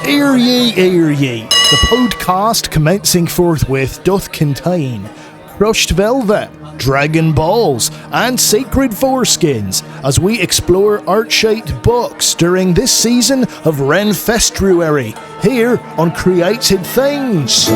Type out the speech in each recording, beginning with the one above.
Hear ye, the podcast commencing forthwith doth contain crushed velvet, dragon balls, and sacred foreskins as we explore art-shaped books during this season of Ren-Fest-Ruary here on Created Things.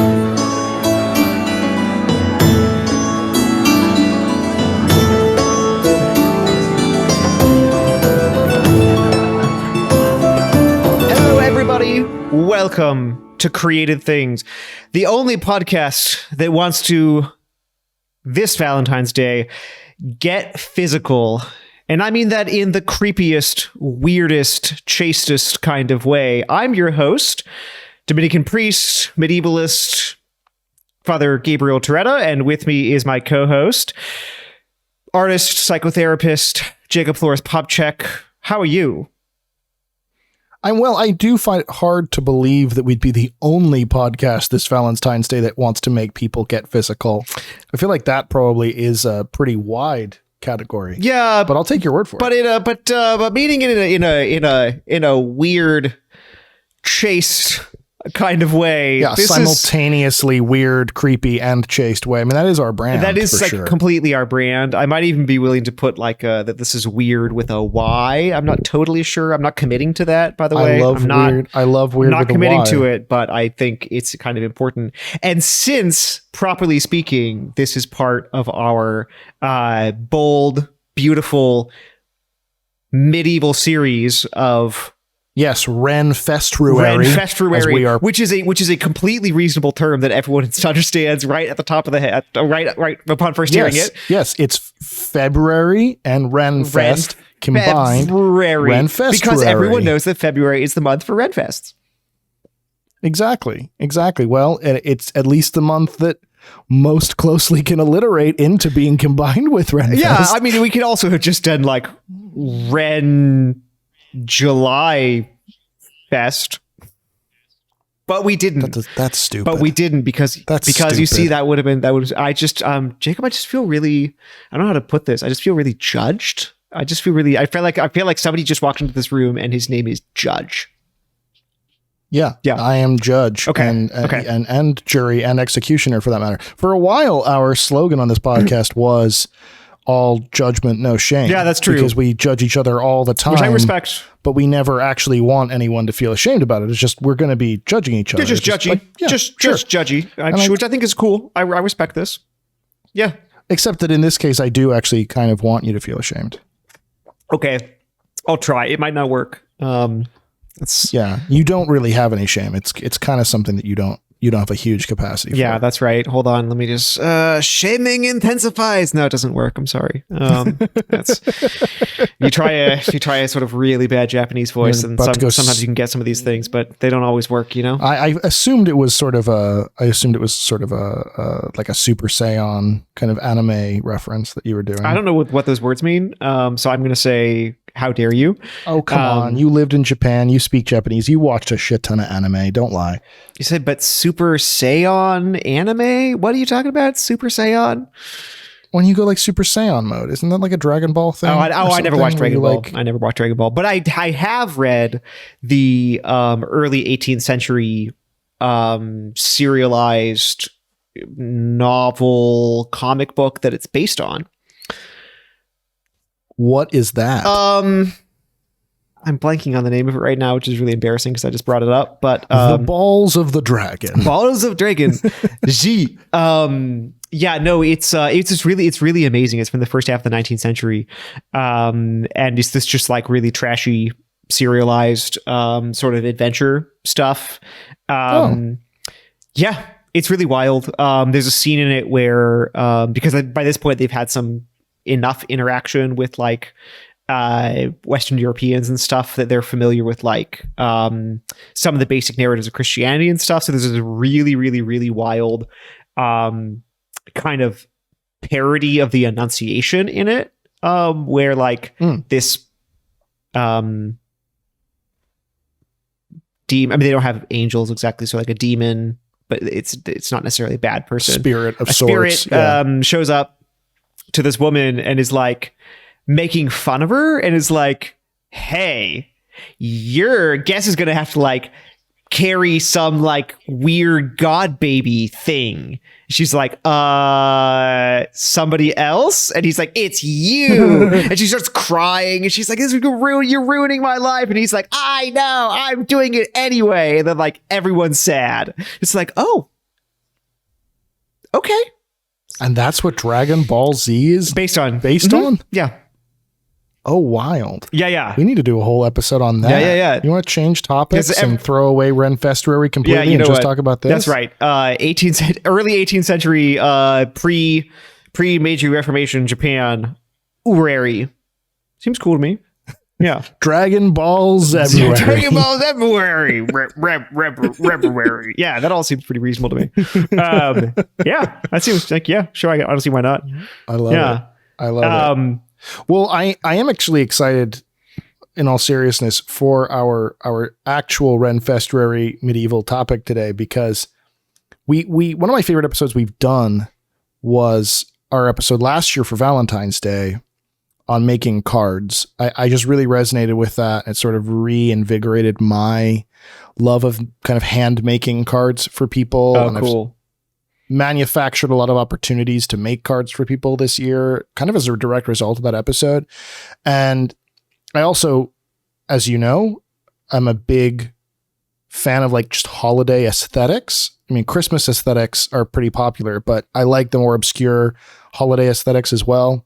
Welcome to Created Things, the only podcast that wants to, this Valentine's Day, get physical. And I mean that in the creepiest, weirdest, chastest kind of way. I'm your host, Dominican priest, medievalist, Father Gabriel Toretta, and with me is my co-host, artist, psychotherapist, Jacob Flores Popcheck. How are you? I do find it hard to believe that we'd be the only podcast this Valentine's Day that wants to make people get physical. I feel like that probably is a pretty wide category. Yeah, but I'll take your word for it. But meaning it in a weird, chaste kind of way. Yeah, simultaneously weird, creepy, and chaste way. I mean, that is our brand. That is like completely our brand. I might even be willing to put like that this is weird with a Y. I'm not totally sure. I'm not committing to that, by the way. I love weird. I'm not with committing a Y. to it, but I think it's kind of important. And since, properly speaking, this is part of our bold, beautiful medieval series of yes, Ren-Fest-Ruary, which is a completely reasonable term that everyone understands right at the top of the head, right upon first hearing it. Yes, it's February and Ren-Fest combined. Ren-Fest-Ruary. Because everyone knows that February is the month for Ren-Fests. Exactly. Well, it's at least the month that most closely can alliterate into being combined with Ren-Fest. Yeah, I mean, we could also have just done like July Fest, but we didn't. That's stupid. But we didn't because you see Jacob, I just feel really, I don't know how to put this. I just feel really judged. I feel like somebody just walked into this room and his name is Judge. Yeah. I am judge. Okay. And jury and executioner for that matter. For a while, our slogan on this podcast was all judgment, no shame. Yeah, that's true. Because we judge each other all the time. Which I respect. But we never actually want anyone to feel ashamed about it. It's just, we're going to be judging each other. Just judgy. Just judgy. Which I think is cool. I respect this. Yeah. Except that in this case, I do actually kind of want you to feel ashamed. Okay. I'll try. It might not work. You don't really have any shame. It's kind of something that you don't have a huge capacity for. Yeah, that's right. Hold on. Let me just shaming intensifies. No, it doesn't work. I'm sorry. That's you try a sort of really bad Japanese voice, and sometimes you can get some of these things, but they don't always work, you know? I assumed it was sort of a like a Super Saiyan kind of anime reference that you were doing. I don't know what those words mean. So I'm going to say, how dare you? Oh, come on. You lived in Japan. You speak Japanese. You watched a shit ton of anime. Don't lie. You said, but Super Saiyan anime? What are you talking about? Super Saiyan? When you go like Super Saiyan mode, isn't that like a Dragon Ball thing? I never watched Dragon Ball. I never watched Dragon Ball. But I have read the early 18th century serialized novel comic book that it's based on. What is that? I'm blanking on the name of it right now, which is really embarrassing because I just brought it up. But the Balls of the Dragon. Balls of Dragon. G. Yeah, no, it's really amazing. It's from the first half of the 19th century, and it's this just like really trashy serialized sort of adventure stuff. Yeah, it's really wild. There's a scene in it where because by this point they've had some enough interaction with like Western Europeans and stuff that they're familiar with like some of the basic narratives of Christianity and stuff. So there's this really, really, really wild kind of parody of the Annunciation in it, where like this demon. I mean, they don't have angels exactly, so like a demon, but it's not necessarily a bad person. Spirit of a sorts. Spirit shows up to this woman and is like making fun of her and is like, hey, your guess is going to have to like carry some like weird god baby thing. She's like, somebody else? And he's like, it's you. And she starts crying and she's like, you're ruining my life. And he's like, I know, I'm doing it anyway. And then like everyone's sad. It's like, oh, okay. And that's what Dragon Ball Z is based on. Yeah. Oh, wild. Yeah. We need to do a whole episode on that. Yeah. You want to change topics and throw away Ren-Fest-Ruary completely and just talk about this? That's right. Early 18th century, pre-Meiji Reformation Japan, Uary. Seems cool to me. Yeah. Dragon Balls everywhere. Dragon Balls everywhere. February. Yeah, that all seems pretty reasonable to me. Yeah, that seems like, yeah, sure. Honestly, why not? I love it. I love it. Well, I am actually excited, in all seriousness, for our actual Ren-Fest-Ruary medieval topic today, because we one of my favorite episodes we've done was our episode last year for Valentine's Day on making cards. I just really resonated with that. It sort of reinvigorated my love of kind of hand making cards for people. Oh, cool. Manufactured a lot of opportunities to make cards for people this year, kind of as a direct result of that episode. And I also, as you know, I'm a big fan of like just holiday aesthetics. I mean, Christmas aesthetics are pretty popular, but I like the more obscure holiday aesthetics as well.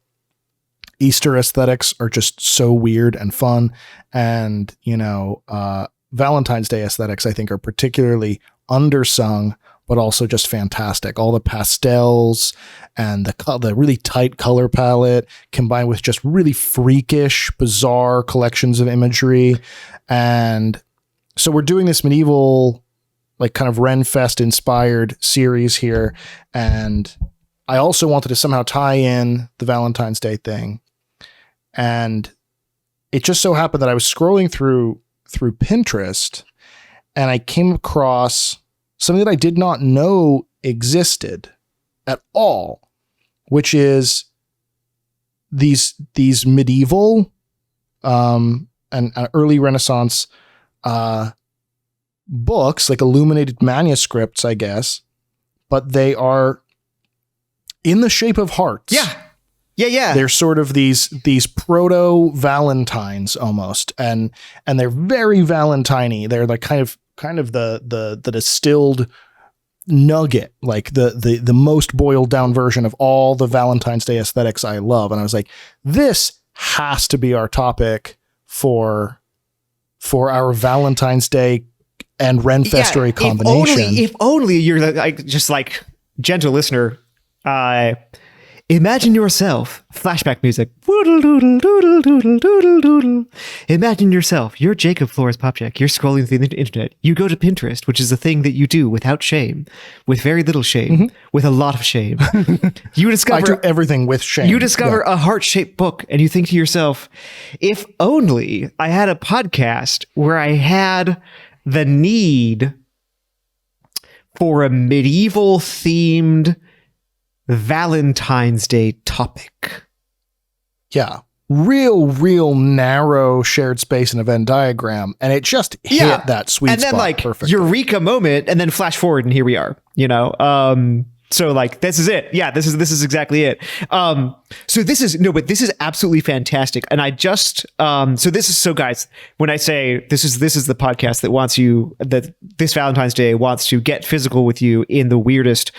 Easter aesthetics are just so weird and fun. And, Valentine's Day aesthetics, I think, are particularly undersung, but also just fantastic. All the pastels and the really tight color palette combined with just really freakish, bizarre collections of imagery. And so we're doing this medieval, like kind of Ren-Fest inspired series here. And I also wanted to somehow tie in the Valentine's Day thing. And it just so happened that I was scrolling through Pinterest and I came across something that I did not know existed at all, which is these medieval and early Renaissance books, like illuminated manuscripts, I guess, but they are in the shape of hearts. Yeah. They're sort of these proto Valentines almost, and they're very Valentine-y. They're like kind of the distilled nugget, like the most boiled down version of all the Valentine's Day aesthetics I love. And I was like, this has to be our topic for our Valentine's Day and Ren-Fest-Ruary combination. If only you're like, just like gentle listener, imagine yourself, flashback music. Imagine yourself, you're Jacob Flores Popchak. You're scrolling through the internet. You go to Pinterest, which is a thing that you do without shame, with very little shame, with a lot of shame. You discover I do everything with shame. You discover a heart-shaped book and you think to yourself, if only I had a podcast where I had the need for a medieval themed Valentine's Day topic. Yeah. Real narrow shared space in a Venn diagram. And it just hit that sweet spot. And then like perfectly. Eureka moment, and then flash forward and here we are, so like, this is it. Yeah, this is exactly it. But this is absolutely fantastic. And I just, guys, when I say this is the podcast that this Valentine's Day wants to get physical with you in the weirdest,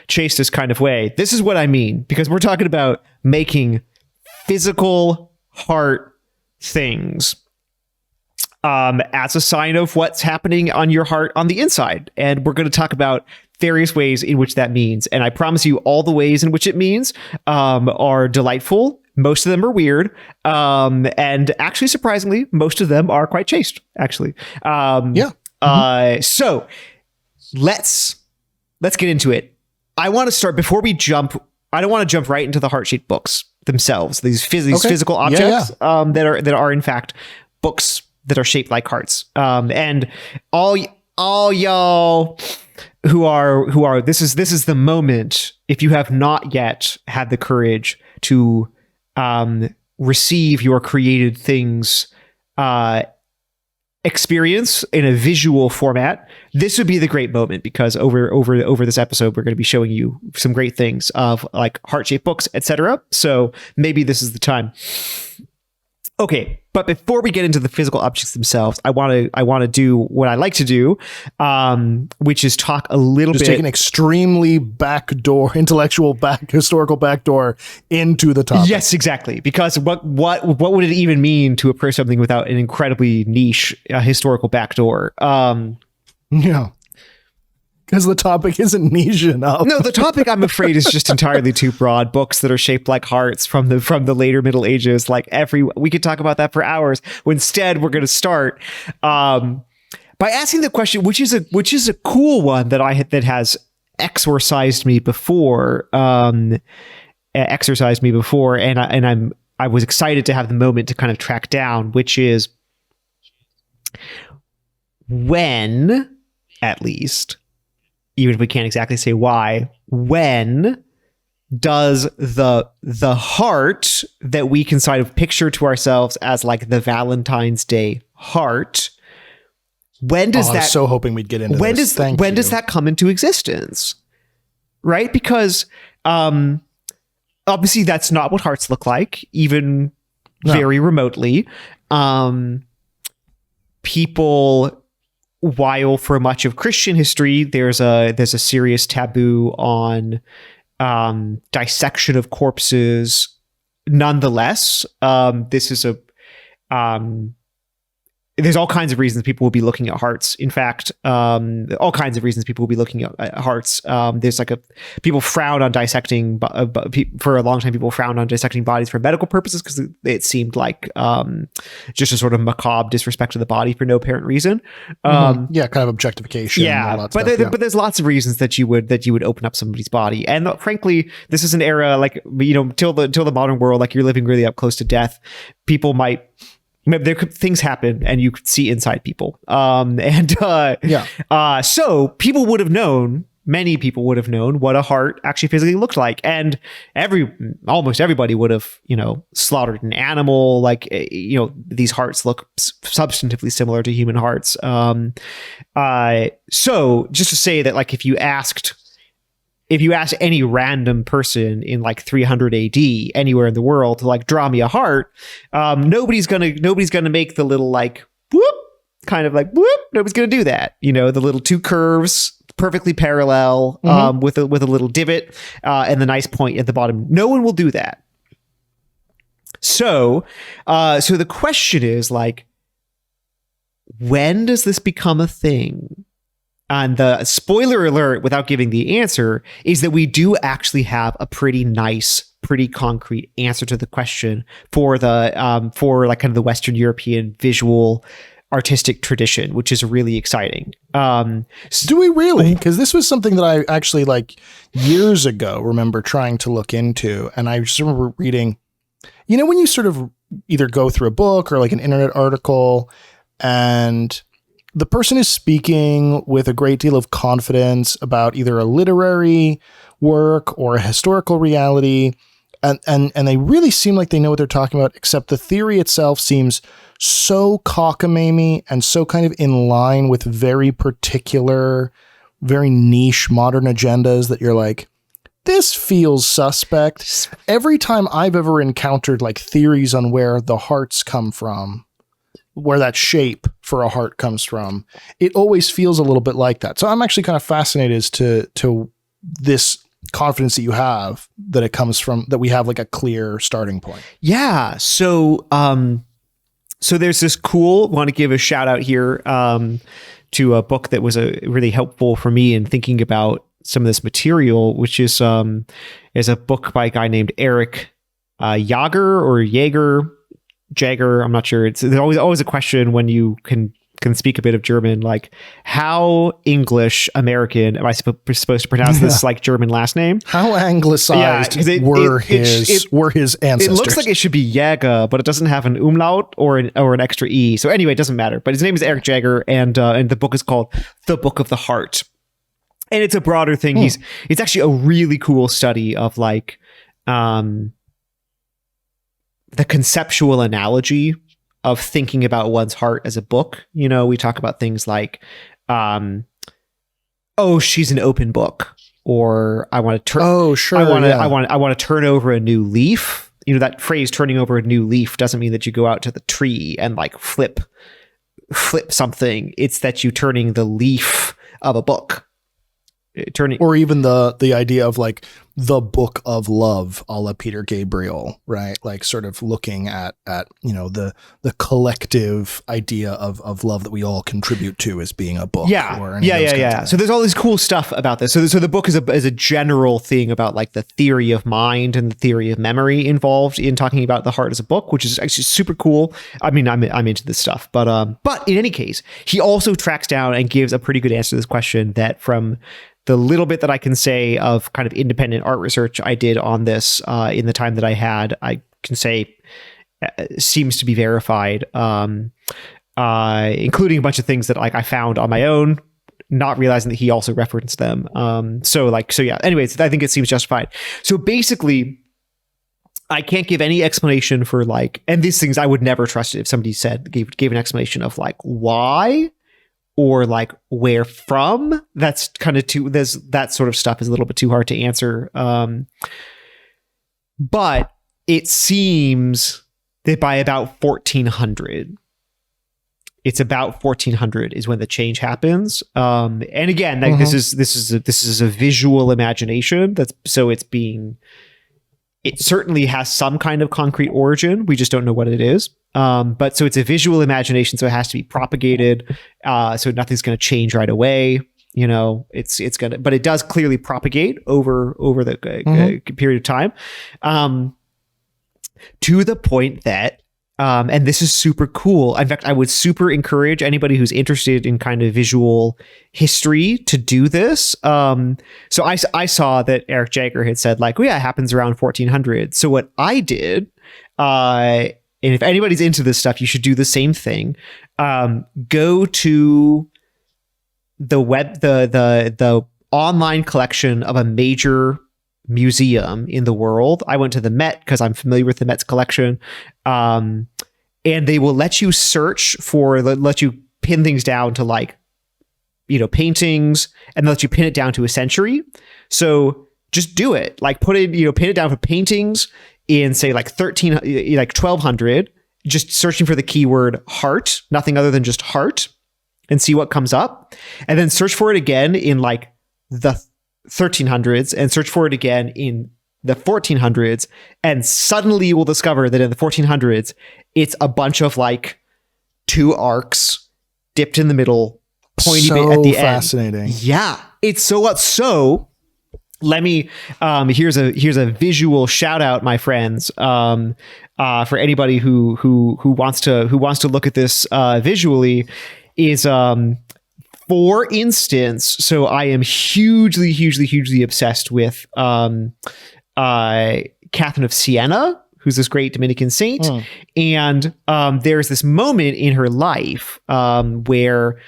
chastest kind of way. This is what I mean, because we're talking about making physical heart things as a sign of what's happening on your heart on the inside. And we're going to talk about various ways in which that means. And I promise you all the ways in which it means are delightful. Most of them are weird. And actually, surprisingly, most of them are quite chaste, actually. So let's get into it. I want to start before we jump. I don't want to jump right into the heart-shaped books themselves. These physical objects that are in fact books that are shaped like hearts. And all y'all who are this is the moment, if you have not yet had the courage to receive your created things experience in a visual format, this would be the great moment, because over this episode, we're going to be showing you some great things of like heart-shaped books, etc. So maybe this is the time. Okay, but before we get into the physical objects themselves, I want to do what I like to do, which is talk a little bit. Just take an extremely historical backdoor into the topic. Yes, exactly. Because what would it even mean to approach something without an incredibly niche historical backdoor? Yeah. Because the topic isn't niche enough. No, the topic, I'm afraid, is just entirely too broad. Books that are shaped like hearts from the later Middle Ages. We could talk about that for hours. Instead, we're going to start by asking the question, which is a cool one that that has exorcised me before. And I was excited to have the moment to kind of track down, which is when, at least, even if we can't exactly say why, when does the heart that we can sort of picture to ourselves as like the Valentine's Day heart, when does that? I was so hoping we'd get into this. When does that come into existence? Right? Because obviously that's not what hearts look like, even very remotely. People, while for much of Christian history, there's a serious taboo on dissection of corpses. Nonetheless, this is there's all kinds of reasons people will be looking at hearts. In fact, all kinds of reasons people will be looking at hearts. There's people frown on dissecting, for a long time, people frowned on dissecting bodies for medical purposes because it seemed like just a sort of macabre disrespect to the body for no apparent reason. Kind of objectification. Yeah, but there's lots of reasons that you would open up somebody's body. And frankly, this is an era till the modern world, like you're living really up close to death. People might. Things happen and you could see inside people. So many people would have known what a heart actually physically looked like. And almost everybody would have, slaughtered an animal. These hearts look substantively similar to human hearts. So just to say that, if you asked any random person in 300 AD anywhere in the world to draw me a heart, nobody's gonna make the little whoop, kind of whoop. Nobody's gonna do that. The little two curves perfectly parallel, with a little divot and the nice point at the bottom. No one will do that. So the question is when does this become a thing? And the spoiler alert, without giving the answer, is that we do actually have a pretty nice, pretty concrete answer to the question for kind of the Western European visual artistic tradition, which is really exciting. Do we really? Because this was something that I actually years ago remember trying to look into, and I just remember reading. When you sort of either go through a book or an internet article, and the person is speaking with a great deal of confidence about either a literary work or a historical reality. And they really seem like they know what they're talking about, except the theory itself seems so cockamamie and so kind of in line with very particular, very niche modern agendas that you're like, this feels suspect. Every time I've ever encountered theories on where the hearts come from, where that shape for a heart comes from, it always feels a little bit like that. So I'm actually kind of fascinated as to this confidence that you have that it comes from, that we have a clear starting point. Yeah. So there's this want to give a shout out here to a book that was really helpful for me in thinking about some of this material, which is a book by a guy named Eric Jaeger. I'm not sure. There's always a question when you can speak a bit of German, how English American am I supposed to pronounce this German last name? How anglicized were his ancestors? It looks like it should be Jäger, but it doesn't have an umlaut or an extra E. So anyway, it doesn't matter. But his name is Eric Jaeger, and the book is called The Book of the Heart. And it's a broader thing. It's actually a really cool study of the conceptual analogy of thinking about one's heart as a book. You know, we talk about things like, oh, she's an open book, or I want to turn. Oh, sure. I want to turn over a new leaf. You know, that phrase "turning over a new leaf" doesn't mean that you go out to the tree and like flip something. It's that you turning the leaf of a book. Or even the idea of like the book of love, a la Peter Gabriel, right? Like sort of looking at you know the collective idea of love that we all contribute to as being a book. Yeah. So there's all this cool stuff about this. So the book is a general thing about like the theory of mind and the theory of memory involved in talking about the heart as a book, which is actually super cool. I mean, I'm into this stuff, but in any case, he also tracks down and gives a pretty good answer to this question that from the little bit that I can say of kind of independent art research I did on this in the time that I had, I can say seems to be verified, including a bunch of things that like I found on my own, not realizing that he also referenced them. So yeah. Anyways, I think it seems justified. So basically, I can't give any explanation for like, and these things I would never trust it if somebody gave an explanation of like why. Or like where from. That's kind of that sort of stuff is a little bit too hard to answer. But it seems that by about 1400, it's about 1400 is when the change happens. And again, like this is a visual imagination. It certainly has some kind of concrete origin. We just don't know what it is. But so it's a visual imagination, so it has to be propagated. So nothing's going to change right away. You know, it's gonna, but it does clearly propagate over the period of time, to the point that, and this is super cool. In fact, I would super encourage anybody who's interested in kind of visual history to do this. So I saw that Eric Jagger had said like, oh yeah, it happens around 1400. So what I did, and if anybody's into this stuff, you should do the same thing. Go to the online collection of a major museum in the world. I went to the Met because I'm familiar with the Met's collection. And they will let you let you pin things down to like, you know, paintings, and let you pin it down to a century. So just do it. Like pin it down for paintings in say like 1200, just searching for the keyword heart, nothing other than just heart, and see what comes up. And then search for it again in like the 1300s and search for it again in the 1400s. And suddenly you will discover that in the 1400s, it's a bunch of like two arcs dipped in the middle, pointy bit at the end. Fascinating. Yeah. It's so let me here's a visual shout out, my friends, for anybody who wants to look at this visually, is for instance, so I am hugely obsessed with Catherine of Siena, who's this great Dominican saint. And there's this moment in her life where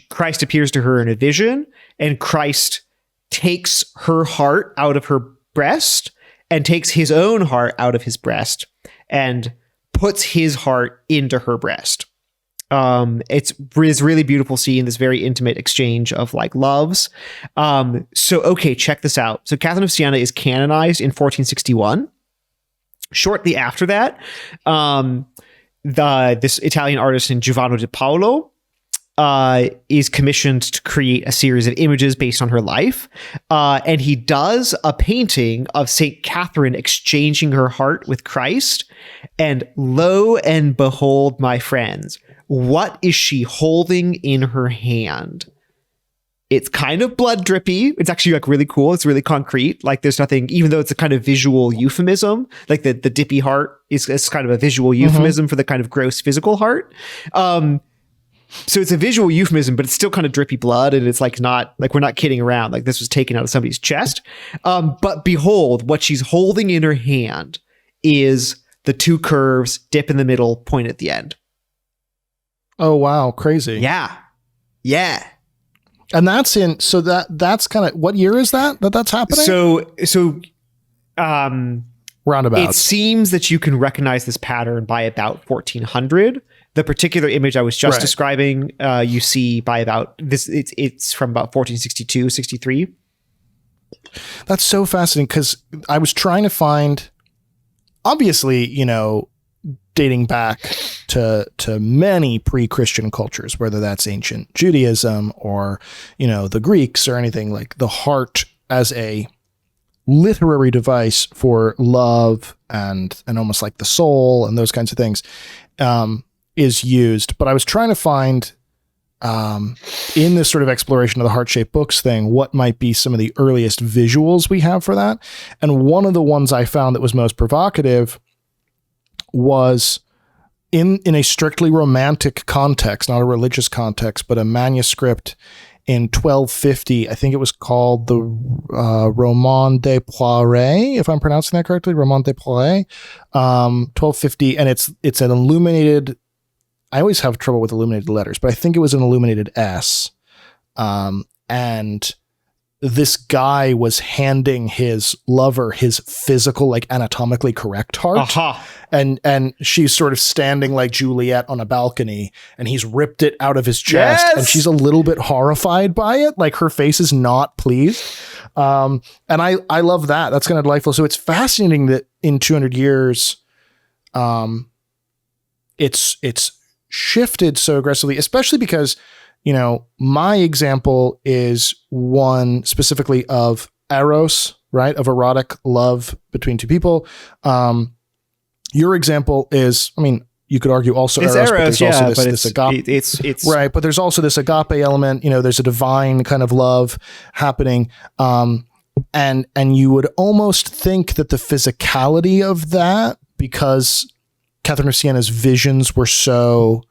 Christ appears to her in a vision, and Christ takes her heart out of her breast and takes his own heart out of his breast and puts his heart into her breast. It's really beautiful scene, this very intimate exchange of like loves. So, okay, check this out. So Catherine of Siena is canonized in 1461. Shortly after that, this Italian artist Giovanni di Paolo is commissioned to create a series of images based on her life. And he does a painting of St. Catherine exchanging her heart with Christ. And lo and behold, my friends, what is she holding in her hand? It's kind of blood drippy. It's actually like really cool. It's really concrete. Like there's nothing, even though it's a kind of visual euphemism, like the dippy heart is kind of a visual euphemism for the kind of gross physical heart. So it's a visual euphemism, but it's still kind of drippy blood. And it's like not like we're not kidding around. Like this was taken out of somebody's chest. But behold, what she's holding in her hand is the two curves, dip in the middle, point at the end. Oh, wow. Crazy. Yeah. Yeah. And that's that's kind of, what year is that's happening? So we're roundabout. It seems that you can recognize this pattern by about 1400. The particular image I was just describing, you see by about this. It's from about 1462, 63. That's so fascinating because I was trying to find, obviously, dating back to many pre-Christian cultures, whether that's ancient Judaism or, the Greeks or anything, like the heart as a literary device for love and almost like the soul and those kinds of things is used. But I was trying to find in this sort of exploration of the heart-shaped books thing, what might be some of the earliest visuals we have for that. And one of the ones I found that was most provocative was in a strictly romantic context, not a religious context, but a manuscript in 1250. I think it was called the Roman de Poiré, if I'm pronouncing that correctly, Roman de Poiré, 1250. And it's an illuminated, I always have trouble with illuminated letters, but I think it was an illuminated S. And this guy was handing his lover his physical, like anatomically correct heart. And she's sort of standing like Juliet on a balcony, and he's ripped it out of his chest, and she's a little bit horrified by it. Like her face is not pleased. And I love that. That's kind of delightful. So it's fascinating that in 200 years, it's shifted so aggressively, especially because, my example is one specifically of eros, right? Of erotic love between two people. Your example is, you could argue also eros, but there's also this agape. It's right. But there's also this agape element, there's a divine kind of love happening. And you would almost think that the physicality of that, because Catherine of Siena's visions were so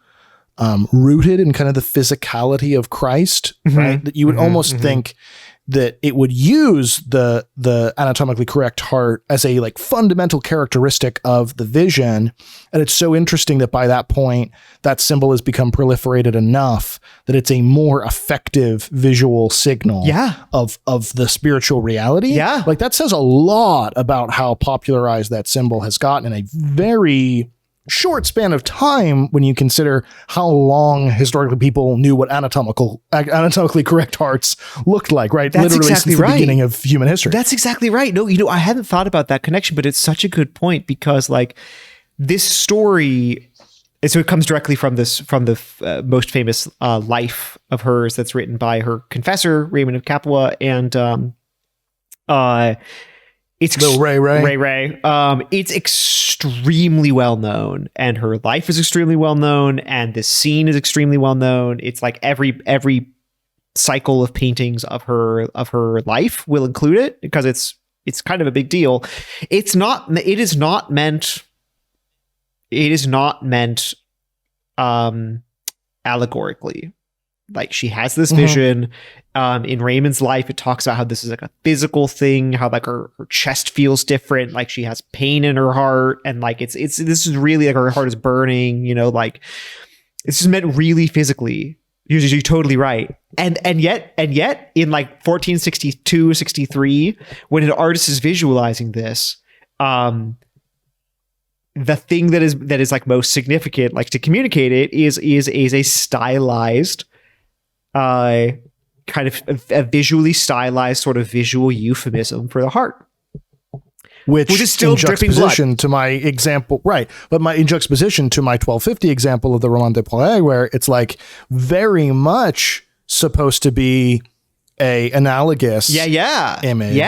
rooted in kind of the physicality of Christ, right? That you would almost think that it would use the anatomically correct heart as a like fundamental characteristic of the vision. And it's so interesting that by that point, that symbol has become proliferated enough that it's a more effective visual signal of the spiritual reality. Yeah. Like that says a lot about how popularized that symbol has gotten in a very short span of time when you consider how long historically people knew what anatomically correct hearts looked like, right? That's literally exactly since the beginning of human history. That's exactly right. No, I hadn't thought about that connection, but it's such a good point because like this story, so it comes directly from the most famous life of hers that's written by her confessor, Raymond of Capua, and it's Ray. It's extremely well known, and her life is extremely well known, and this scene is extremely well known. It's like every cycle of paintings of her life will include it because it's kind of a big deal. It is not meant allegorically. Like she has this vision. In Raymond's life, it talks about how this is like a physical thing, how like her chest feels different, like she has pain in her heart, and like this is really like her heart is burning, like this is meant really physically. You're totally right. And yet in like 1462, 63, when an artist is visualizing this, the thing that is like most significant, like to communicate it is a stylized kind of a visually stylized sort of visual euphemism for the heart, which is still in dripping juxtaposition blood. To my example, right? But in juxtaposition to my 1250 example of the Roman de Poiré, where it's like very much supposed to be a analogous image,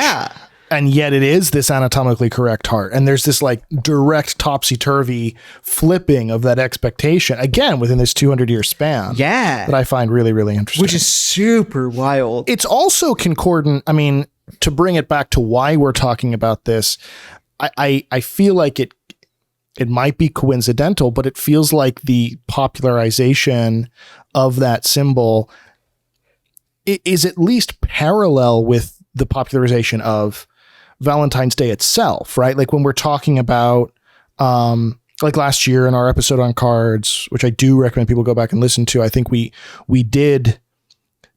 and yet it is this anatomically correct heart, and there's this like direct topsy-turvy flipping of that expectation again within this 200-year span that I find really, really interesting, which is super wild. It's also concordant. To bring it back to why we're talking about this, I feel like it might be coincidental, but it feels like the popularization of that symbol is at least parallel with the popularization of Valentine's Day itself, right? Like when we're talking about, like last year in our episode on cards, which I do recommend people go back and listen to, I think we did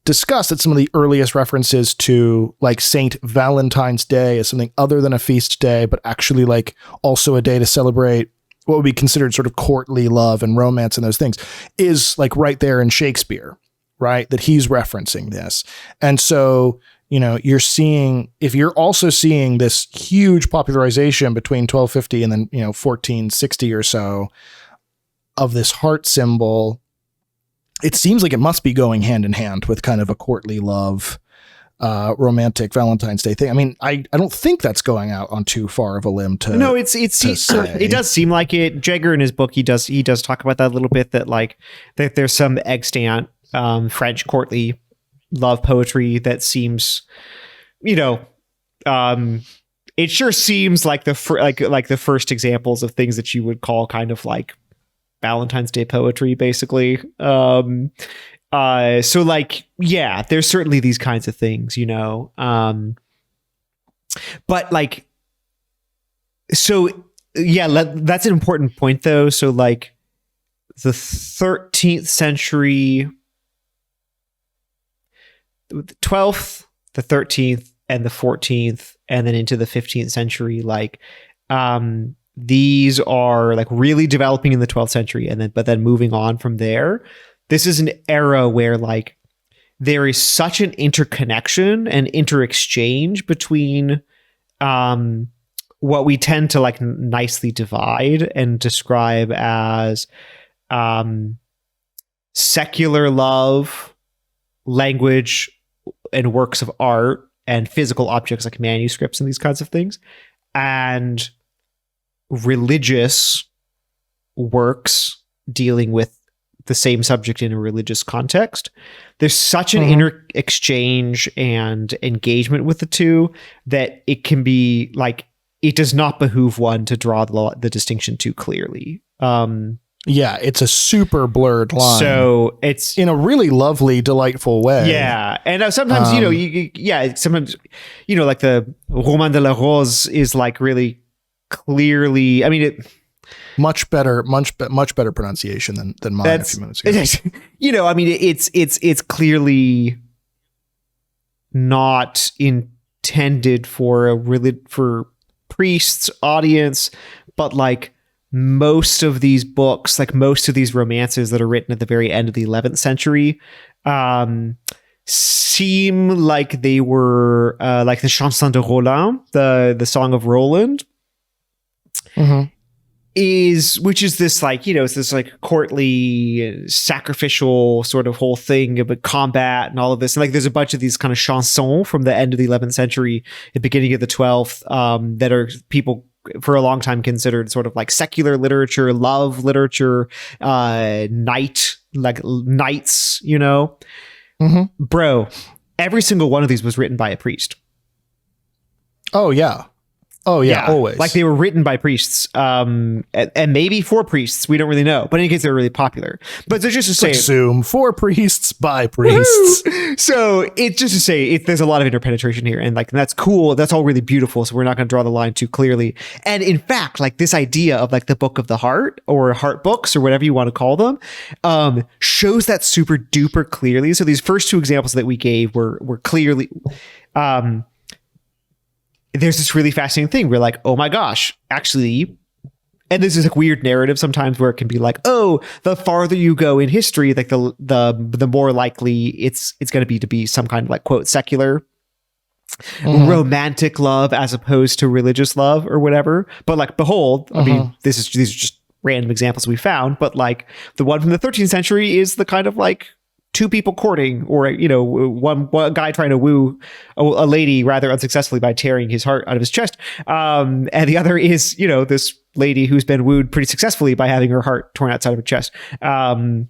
discussed that some of the earliest references to like Saint Valentine's Day as something other than a feast day, but actually like also a day to celebrate what would be considered sort of courtly love and romance and those things, is like right there in Shakespeare, right? That he's referencing this. And so, you know, if you're also seeing this huge popularization between 1250 and then, you know, 1460 or so of this heart symbol, it seems like it must be going hand in hand with kind of a courtly love, romantic Valentine's Day thing. I mean, I don't think that's going out on too far of a limb to. No, it does seem like it. Jagger in his book, he does talk about that a little bit, that like that there's some extant French courtly love poetry that seems, you know, it sure seems like the first examples of things that you would call kind of like Valentine's Day poetry, basically. So like, yeah, there's certainly these kinds of things, you know. But like, so yeah, that's an important point though. So like the 13th century, the 12th, the 13th, and the 14th, and then into the 15th century, like, these are like really developing in the 12th century, but then moving on from there. This is an era where like there is such an interconnection and interexchange between what we tend to like nicely divide and describe as secular love, language and works of art, and physical objects like manuscripts and these kinds of things, and religious works dealing with the same subject in a religious context. There's such an inter-exchange and engagement with the two that it can be like, it does not behoove one to draw the distinction too clearly. Yeah, it's a super blurred line. So it's in a really lovely, delightful way. Yeah. And sometimes, sometimes, you know, like the Roman de la Rose is like really clearly, I mean, much better pronunciation than mine a few minutes ago. You know, I mean, it's clearly not intended for for priests audience, but like most of these books, like most of these romances that are written at the very end of the 11th century, seem like they were like the Chanson de Roland, the Song of Roland. Which is this like, you know, it's this like courtly sacrificial sort of whole thing about combat and all of this. And like there's a bunch of these kind of chansons from the end of the 11th century, the beginning of the 12th, that are people for a long time considered sort of like secular literature, love literature, knights, you know. Bro, every single one of these was written by a priest. Oh yeah, always. Like they were written by priests, and maybe for priests. We don't really know, but in any case, they're really popular. But so just to say, assume for priests by priests. So it's just to say, there's a lot of interpenetration here, and like that's cool. That's all really beautiful. So we're not going to draw the line too clearly. And in fact, like this idea of like the Book of the Heart or heart books or whatever you want to call them, shows that super duper clearly. So these first two examples that we gave were clearly. There's this really fascinating thing. We're like, oh my gosh, actually, and this is like weird narrative sometimes where it can be like, oh, the farther you go in history, like the more likely it's going to be some kind of like quote secular romantic love as opposed to religious love or whatever. But like, behold, I mean, these are just random examples we found, but like the one from the 13th century is the kind of like two people courting, or, you know, one guy trying to woo a lady rather unsuccessfully by tearing his heart out of his chest. And the other is, you know, this lady who's been wooed pretty successfully by having her heart torn outside of her chest. By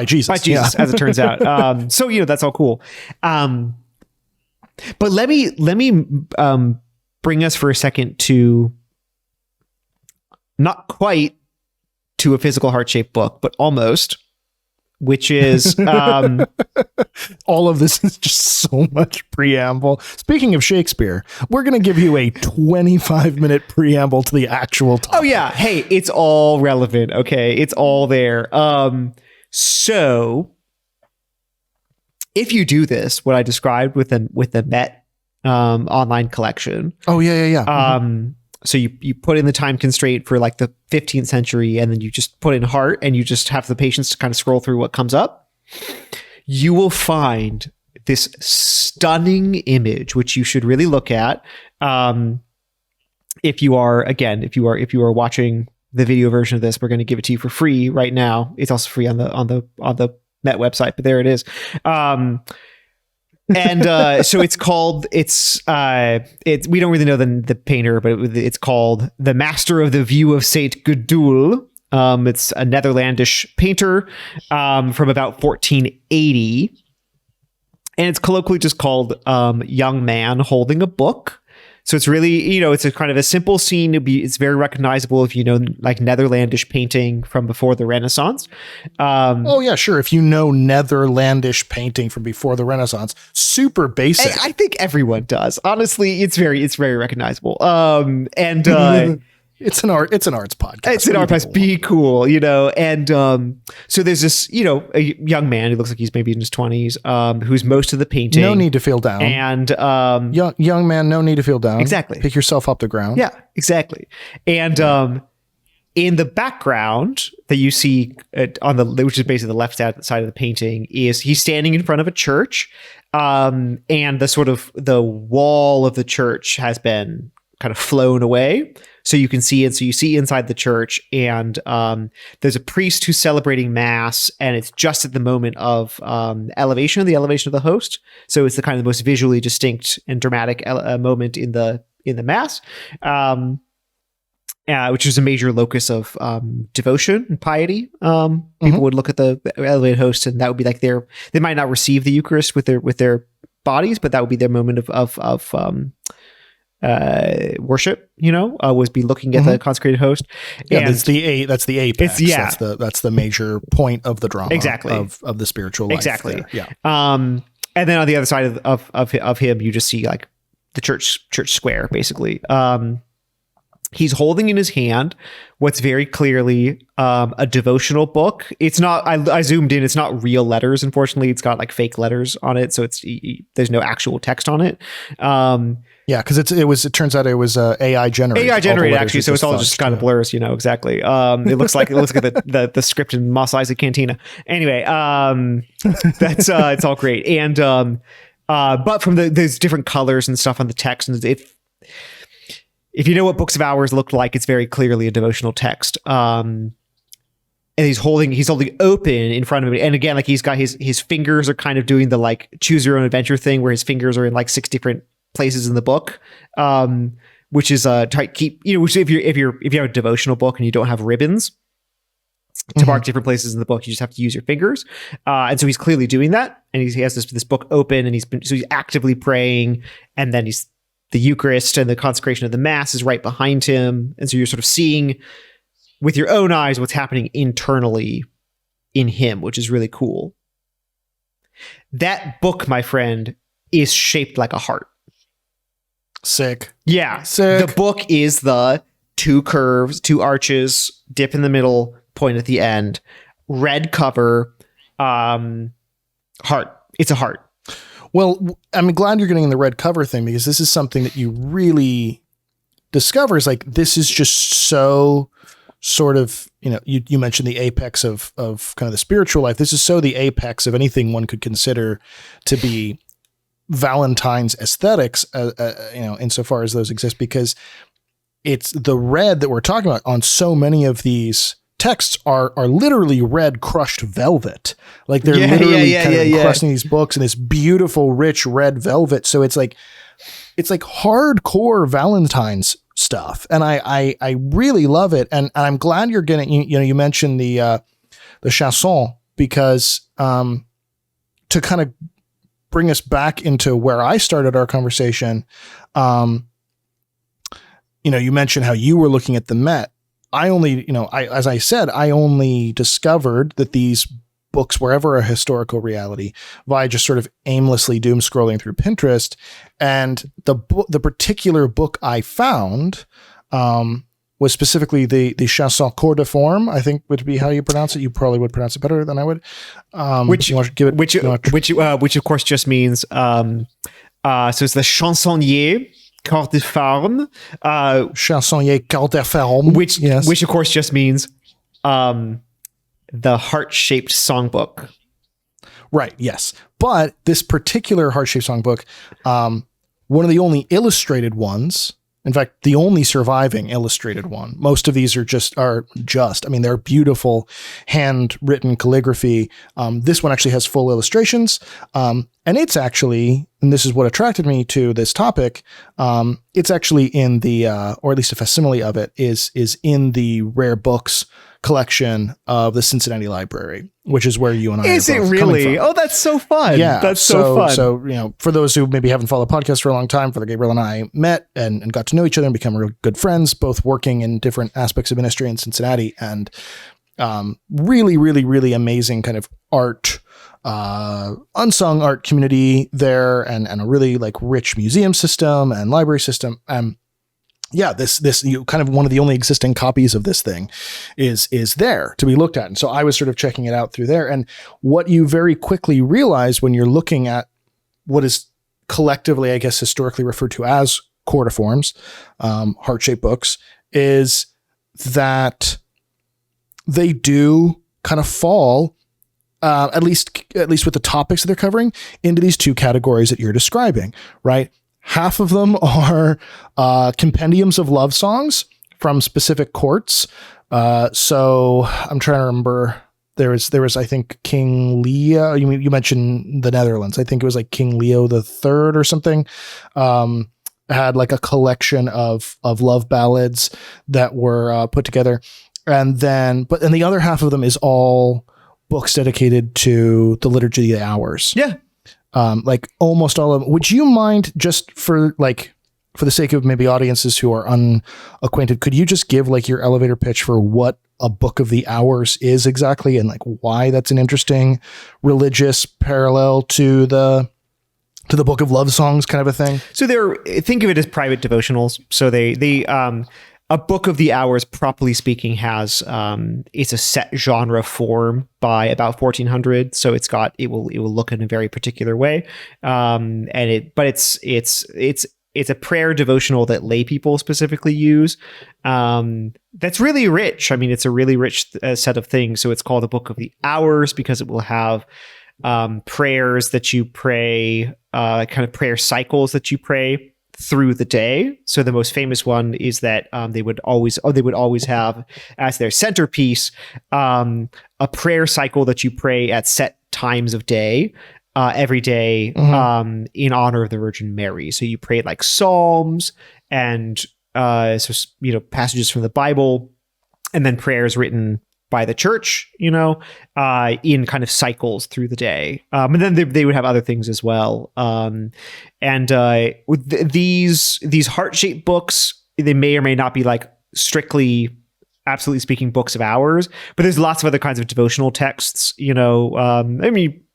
Jesus, as it turns out. So, you know, that's all cool. But let me bring us for a second to not quite to a physical heart-shaped book, but almost, which is all of this is just so much preamble. Speaking of Shakespeare, we're going to give you a 25-minute preamble to the actual topic. Oh yeah. Hey, it's all relevant. Okay. It's all there. So if you do this, what I described with the Met online collection. Oh yeah. So you put in the time constraint for like the 15th century, and then you just put in heart, and you just have the patience to kind of scroll through what comes up. You will find this stunning image, which you should really look at. If you are watching the video version of this, we're going to give it to you for free right now. It's also free on the Met website, but there it is. So it's called, we don't really know the painter, but it's called The Master of the View of Saint Gudule. It's a Netherlandish painter from about 1480. And it's colloquially just called Young Man Holding a Book. So it's really, it's a kind of a simple scene. It's very recognizable if you know like Netherlandish painting from before the Renaissance. Oh yeah, sure. If you know Netherlandish painting from before the Renaissance, super basic. I think everyone does. Honestly, it's very recognizable. It's an arts podcast. It's an art podcast. Be cool, And so there's this, a young man who looks like he's maybe in his 20s, who's most of the painting. No need to feel down. And young man, no need to feel down. Exactly. Pick yourself up the ground. Yeah, exactly. And in the background that you see which is basically the left side of the painting, is he's standing in front of a church, and the wall of the church has been kind of flown away. So you can see it. So you see inside the church, and there's a priest who's celebrating mass, and it's just at the moment of the elevation of the host. So it's the kind of the most visually distinct and dramatic moment in the mass, which is a major locus of devotion and piety. People would look at the elevated host, and that would be like they might not receive the Eucharist with their bodies, but that would be their moment of worship, was be looking at the consecrated host. Yeah, and that's the apex. Yeah. That's the major point of the drama. Exactly. Of the spiritual life. Exactly. There. Yeah. And then on the other side of him, you just see like the church square, basically. He's holding in his hand what's very clearly a devotional book. It's not. I zoomed in. It's not real letters. Unfortunately, it's got like fake letters on it, so there's no actual text on it. Yeah, because it turns out it was AI generated. AI generated, actually, so it's all just kind of blurs. Exactly. It looks like the script in Mos Eisley Cantina. Anyway, that's it's all great, and but from there's different colors and stuff on the text, and if you know what Books of Hours looked like, it's very clearly a devotional text. And he's holding open in front of him. And again, like he's got his fingers are kind of doing the like choose your own adventure thing, where his fingers are in like 6 different places in the book. Which is which if you have a devotional book and you don't have ribbons to mark different places in the book, you just have to use your fingers. And so he's clearly doing that. And he has this book open, and he's actively praying, and then the Eucharist and the consecration of the Mass is right behind him. And so you're sort of seeing with your own eyes what's happening internally in him, which is really cool. That book, my friend, is shaped like a heart. Sick. Yeah. Sick. The book is the 2 curves, 2 arches, dip in the middle, point at the end, red cover, heart. It's a heart. Well, I'm glad you're getting the red cover thing, because this is something that you really discover is like, this is just so sort of, you mentioned the apex of kind of the spiritual life. This is so the apex of anything one could consider to be Valentine's aesthetics, insofar as those exist, because it's the red that we're talking about on so many of these texts are literally red crushed velvet. Like they're literally crusting these books in this beautiful, rich red velvet. So it's like hardcore Valentine's stuff. And I really love it. And I'm glad you're getting, you mentioned the chanson, because to kind of bring us back into where I started our conversation, you mentioned how you were looking at the Met. I only discovered that these books were ever a historical reality via just sort of aimlessly doom scrolling through Pinterest. And the particular book I found was specifically the chanson cours de forme, I think would be how you pronounce it. You probably would pronounce it better than I would. Which of course just means so it's the chansonnier cours de forme, chansonnier cours de forme, which of course just means the heart-shaped songbook. Right. Yes, but this particular heart-shaped songbook, one of the only illustrated ones. In fact, the only surviving illustrated one. Most of these are just. I mean, they're beautiful handwritten calligraphy. This one actually has full illustrations. And it's actually, and this is what attracted me to this topic. It's actually in the, or at least a facsimile of it is in the rare books collection of the Cincinnati Library, which is where you and I is are both it really? coming from. Oh, that's so fun. Yeah, that's so fun. So, for those who maybe haven't followed the podcast for a long time, Father Gabriel and I met and got to know each other and become real good friends, both working in different aspects of ministry in Cincinnati, and really, really, really amazing kind of art, unsung art community there, and a really like rich museum system and library system. Yeah, this kind of one of the only existing copies of this thing is there to be looked at. And so I was sort of checking it out through there. And what you very quickly realize when you're looking at what is collectively, I guess, historically referred to as cours de formes, heart-shaped books, is that they do kind of fall, at least with the topics that they're covering, into these two categories that you're describing, right? Half of them are compendiums of love songs from specific courts. So I'm trying to remember. There was I think King Leo. You mentioned the Netherlands. I think it was like King Leo the Third or something. Had like a collection of love ballads that were put together, and the other half of them is all books dedicated to the Liturgy of the Hours. Yeah. Like almost all of them. Would you mind, just for the sake of maybe audiences who are unacquainted, could you just give like your elevator pitch for what a Book of the Hours is exactly, and like why that's an interesting religious parallel to the Book of Love Songs kind of a thing? So think of it as private devotionals. So they a Book of the Hours, properly speaking, has it's a set genre form by about 1400. So it will look in a very particular way, but it's a prayer devotional that lay people specifically use. That's really rich. I mean, it's a really rich set of things. So it's called the Book of the Hours because it will have prayers that you pray, kind of prayer cycles that you pray through the day. So the most famous one is that they would always have as their centerpiece a prayer cycle that you pray at set times of day every day in honor of the Virgin Mary. So you pray like Psalms and passages from the Bible, and then prayers written by the church, in kind of cycles through the day. And then they would have other things as well. With these heart-shaped books, they may or may not be like strictly, absolutely speaking, books of hours, but there's lots of other kinds of devotional texts, I mean,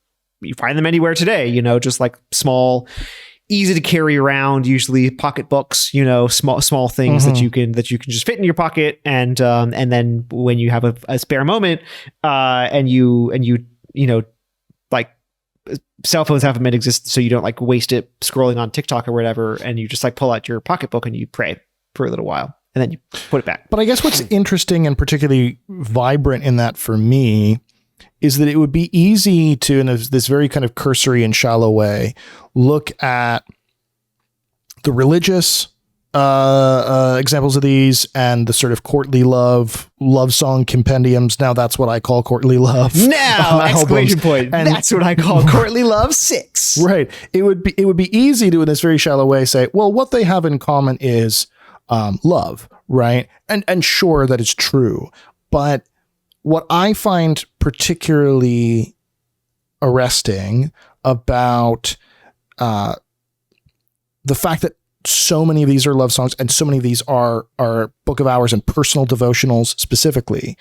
you find them anywhere today, just like small, easy to carry around, usually pocket books, small things that you can just fit in your pocket, and then when you have a spare moment, and you like, cell phones haven't been exist, so you don't like waste it scrolling on TikTok or whatever, and you just like pull out your pocketbook and you pray for a little while, and then you put it back. But I guess what's interesting and particularly vibrant in that for me is that it would be easy to, in this very kind of cursory and shallow way, look at the religious examples of these and the sort of courtly love song compendiums. Now that's what I call courtly love. Now exclamation point. And that's what I call courtly love 6. Right. It would be easy to, in this very shallow way, say, well, what they have in common is love, right? And sure, that is true, but what I find particularly arresting about the fact that so many of these are love songs and so many of these are Book of Hours and personal devotionals specifically,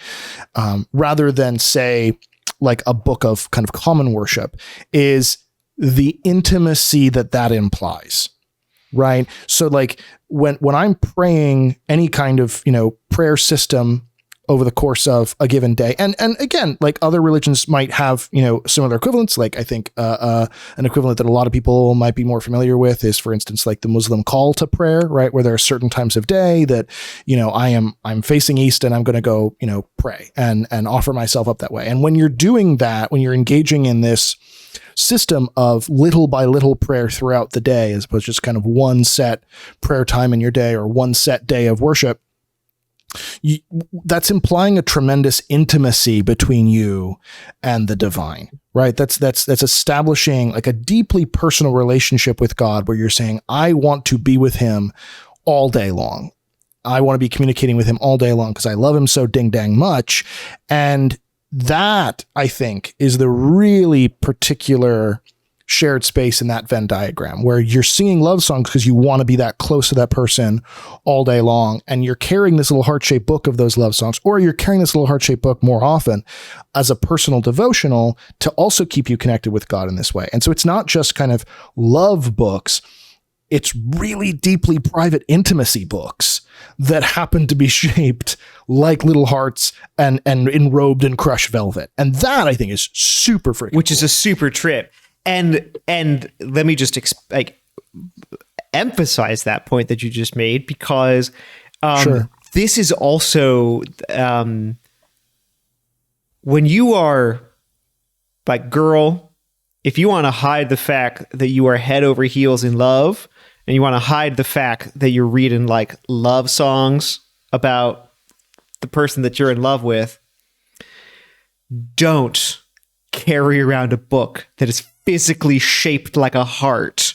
rather than say like a book of kind of common worship, is the intimacy that implies. right? So like when I'm praying any kind of, prayer system over the course of a given day. And again, like other religions might have, similar equivalents. Like I think an equivalent that a lot of people might be more familiar with is, for instance, like the Muslim call to prayer, right? Where there are certain times of day that, I'm facing east and I'm going to go, pray and offer myself up that way. And when you're doing that, when you're engaging in this system of little by little prayer throughout the day, as opposed to just kind of one set prayer time in your day or one set day of worship, that's implying a tremendous intimacy between you and the divine, right? That's establishing like a deeply personal relationship with God where you're saying, I want to be with him all day long. I want to be communicating with him all day long because I love him so ding dang much. And that, I think, is the really particular shared space in that Venn diagram where you're singing love songs because you want to be that close to that person all day long. And you're carrying this little heart-shaped book of those love songs, or you're carrying this little heart-shaped book more often as a personal devotional to also keep you connected with God in this way. And so it's not just kind of love books. It's really deeply private intimacy books that happen to be shaped like little hearts and enrobed in crushed velvet. And that I think is super freaking Which cool. is a super trip. And let me just emphasize that point that you just made, because Sure. this is also when you are like, girl, if you want to hide the fact that you are head over heels in love, and you want to hide the fact that you're reading like love songs about the person that you're in love with, don't carry around a book that is physically shaped like a heart.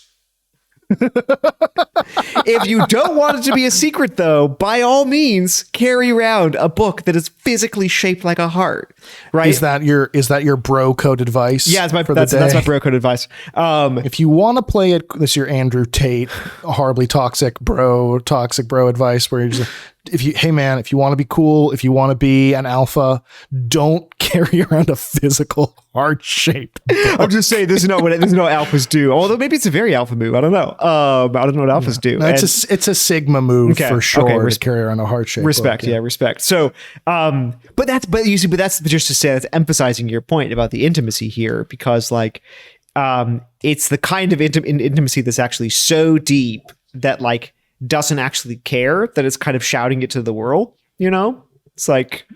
If you don't want it to be a secret, though, by all means, carry around a book that is physically shaped like a heart. Right? Is that your bro code advice? Yeah, that's my bro code advice. If you want to play it, this is your Andrew Tate horribly toxic bro advice, where you're just, if you want to be cool, if you want to be an alpha, don't carry around a physical heart-shaped book. I'm just saying, this is not what alphas do. Although maybe it's a very alpha move. I don't know. I don't know what alphas do. No, it's a sigma move for sure. To carry around a heart-shaped respect. book, yeah, respect. So, but that's just to say, that's emphasizing your point about the intimacy here, because like, it's the kind of intimacy that's actually so deep that like doesn't actually care, that it's kind of shouting it to the world. It's like,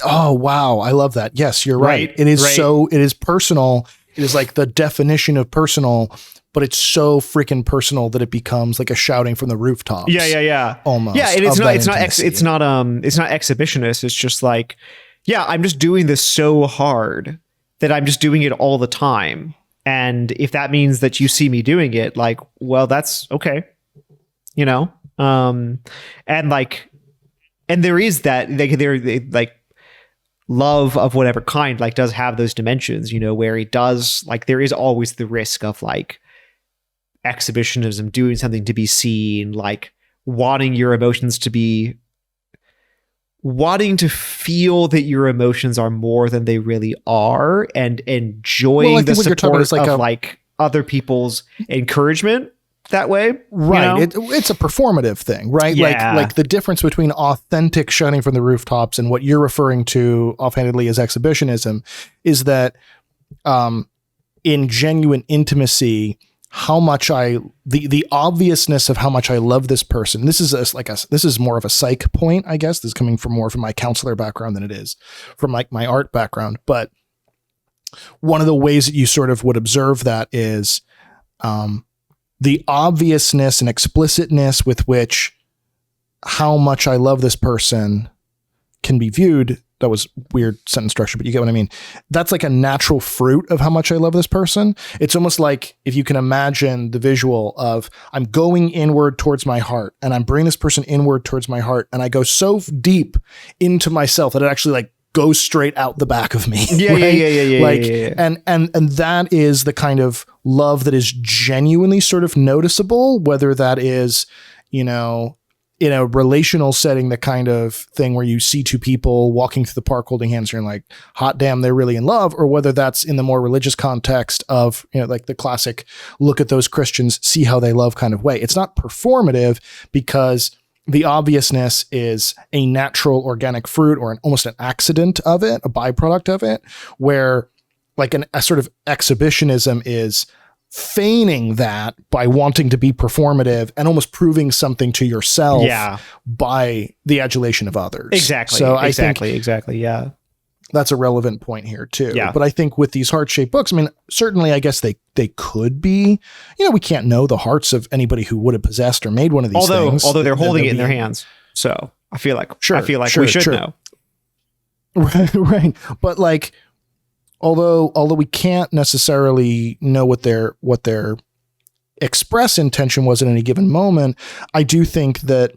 oh wow, I love that. Yes, you're right. It is it is personal. It is like the definition of personal, but it's so freaking personal that it becomes like a shouting from the rooftops. Yeah. Almost. Yeah, and it's not exhibitionist. It's just like, yeah, I'm just doing this so hard that I'm just doing it all the time. And if that means that you see me doing it, like, well, that's okay. And there is that, like love of whatever kind, like does have those dimensions, where it does, like, there is always the risk of like exhibitionism, doing something to be seen, like wanting to feel that your emotions are more than they really are, and enjoying the support of like other people's encouragement that way. Right. It's a performative thing, right? Yeah. Like the difference between authentic shouting from the rooftops and what you're referring to offhandedly as exhibitionism is that in genuine intimacy, how much the obviousness of how much I love this person. This is more of a psych point, I guess. This is coming from more from my counselor background than it is from like my art background. But one of the ways that you sort of would observe that is the obviousness and explicitness with which how much I love this person can be viewed. That was weird sentence structure, but you get what I mean. That's like a natural fruit of how much I love this person. It's almost like if you can imagine the visual of I'm going inward towards my heart and I'm bringing this person inward towards my heart, and I go so deep into myself that it actually like goes straight out the back of me. Yeah, right? yeah. Like, yeah. And that is the kind of love that is genuinely sort of noticeable, whether that is, in a relational setting, the kind of thing where you see two people walking through the park holding hands and you're like, hot damn, they're really in love, or whether that's in the more religious context of, like the classic look at those Christians, see how they love kind of way. It's not performative because the obviousness is a natural organic fruit or almost an accident of it, a byproduct of it, where like a sort of exhibitionism is feigning that by wanting to be performative and almost proving something to yourself by the adulation of others. Exactly. So exactly. Yeah. That's a relevant point here too. Yeah. But I think with these heart-shaped books, I mean, certainly I guess they could be, we can't know the hearts of anybody who would have possessed or made one of these things. Although they're holding it in their hands. So I feel like we should know. Right. But like, although we can't necessarily know what their express intention was at any given moment, I do think that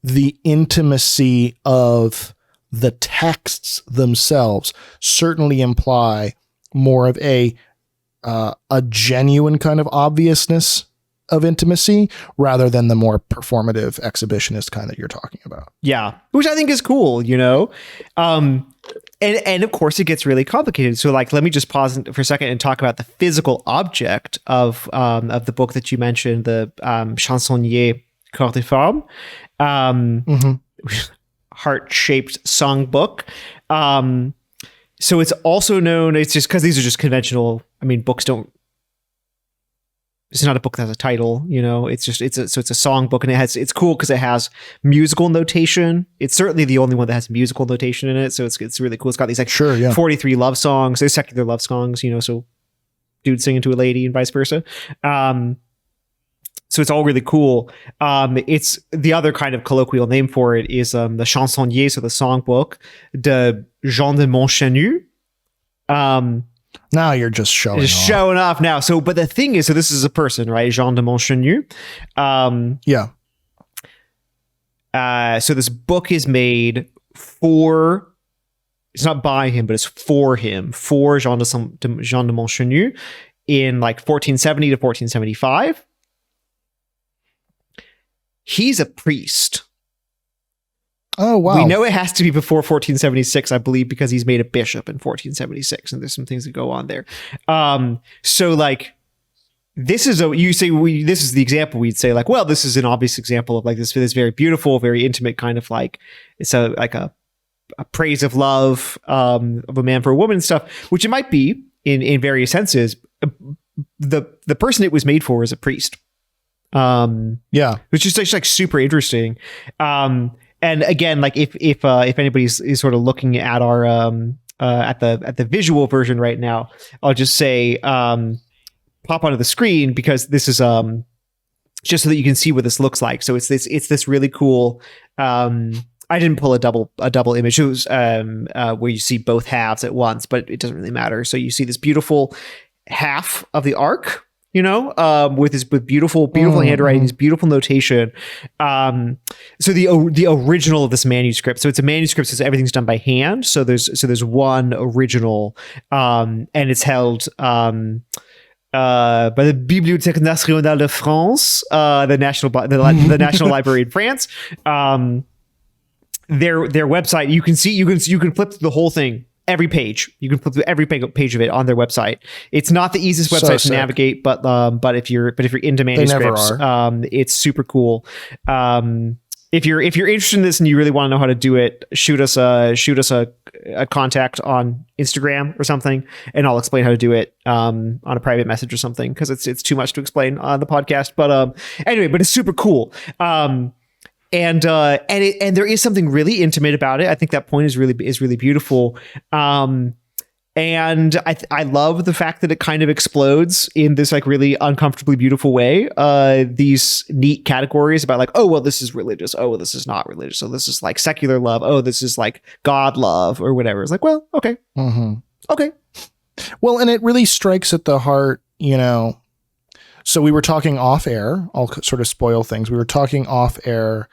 the intimacy of the texts themselves certainly imply more of a genuine kind of obviousness of intimacy rather than the more performative exhibitionist kind that you're talking about. Yeah. Which I think is cool, And of course it gets really complicated. So like, let me just pause for a second and talk about the physical object of the book that you mentioned, the Chansonnier Corps de Femme, heart-shaped songbook. So it's also known, it's just because these are just conventional. I mean, it's not a book that has a title, it's a songbook, and it's cool because it has musical notation. It's certainly the only one that has musical notation in it. So it's really cool. It's got these 43 love songs. There's secular love songs, so dude singing to a lady and vice versa. So it's all really cool. It's the other kind of colloquial name for it is the chansonnier, so the songbook de Jean de Montchenu. Now you're just showing off now. So, but the thing is, so this is a person, right? Jean de Montchenu. So this book is made it's not by him, but it's for him, for Jean de Montchenu in like 1470 to 1475. He's a priest. Oh, wow. We know it has to be before 1476, I believe, because he's made a bishop in 1476, and there's some things that go on there. So like, this is the example we'd say like, well, this is an obvious example of like this very beautiful, very intimate kind of like, it's a praise of love of a man for a woman and stuff, which it might be in various senses. The person it was made for is a priest. Which is just like super interesting. And again, like if anybody's is sort of looking at our at the visual version right now, I'll just say pop onto the screen because this is just so that you can see what this looks like. So it's this really cool. I didn't pull a double image. It was where you see both halves at once, but it doesn't really matter. So you see this beautiful half of the arc, with beautiful handwriting, this beautiful notation. So the original of this manuscript. So it's a manuscript, so everything's done by hand. So there's one original, and it's held by the Bibliothèque Nationale de France, the National Library in France. Their website, you can flip through the whole thing. Every page, you can flip through every page of it on their website. It's not the easiest website to navigate, but if you're into manuscripts, it's super cool. If you're interested in this and you really want to know how to do it, shoot us a contact on Instagram or something, and I'll explain how to do it on a private message or something, because it's too much to explain on the podcast. But anyway, but it's super cool. And there is something really intimate about it. I think that point is really beautiful. And I love the fact that it kind of explodes in this like really uncomfortably beautiful way. These neat categories about like, oh, well, this is religious. Oh, well, this is not religious. So this is like secular love. Oh, this is like God love or whatever. It's like, well, okay. Mm-hmm. Okay. Well, and it really strikes at the heart, So we were talking off air. I'll sort of spoil things. We were talking off air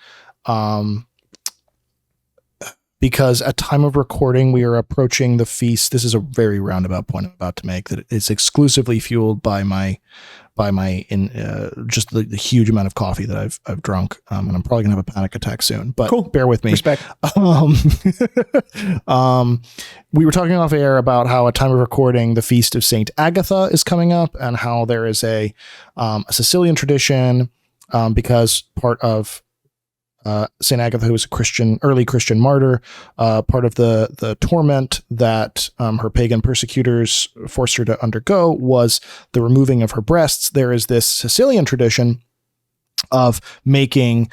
because at time of recording, we are approaching the feast. This is a very roundabout point I'm about to make, that it's exclusively fueled by just the huge amount of coffee that I've drunk. And I'm probably gonna have a panic attack soon, but cool. Bear with me. Respect. We were talking off air about how at time of recording, the feast of Saint Agatha is coming up, and how there is a Sicilian tradition, because part of Saint Agatha, who was a early Christian martyr, part of the torment that her pagan persecutors forced her to undergo was the removing of her breasts. There is this Sicilian tradition of making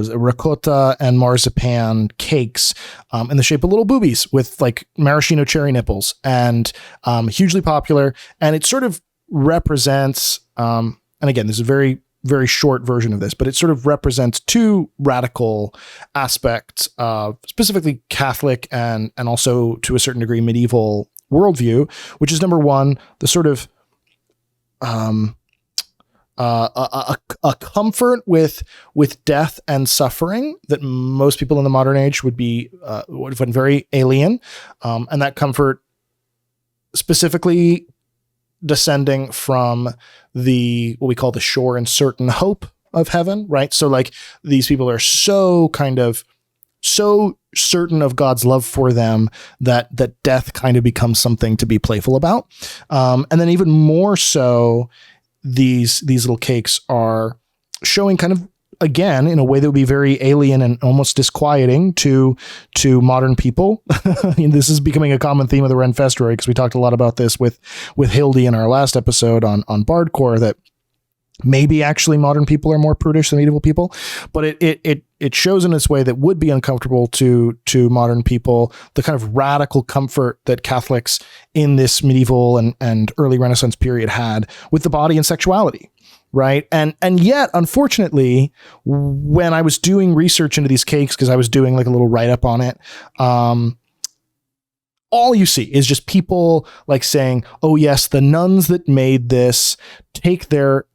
ricotta and marzipan cakes in the shape of little boobies with like maraschino cherry nipples, and hugely popular. And it sort of represents, and again, this is a very, very short version of this, but it sort of represents two radical aspects of specifically Catholic and also to a certain degree medieval worldview, which is number one, the sort of a comfort with death and suffering that most people in the modern age would find very alien, and that comfort specifically descending from what we call the sure and certain hope of heaven, right? So like these people are so certain of God's love for them that death kind of becomes something to be playful about. And then even more so, these little cakes are showing kind of, again, in a way that would be very alien and almost disquieting to modern people. This is becoming a common theme of the Ren-Fest-Ruary, because we talked a lot about this with Hildy in our last episode on Bardcore, that maybe actually modern people are more prudish than medieval people, but it shows in its way that would be uncomfortable to modern people, the kind of radical comfort that Catholics in this medieval and early Renaissance period had with the body and sexuality. Right. And yet, unfortunately, when I was doing research into these cakes, because I was doing like a little write up on it, all you see is just people like saying, oh, yes, the nuns that made this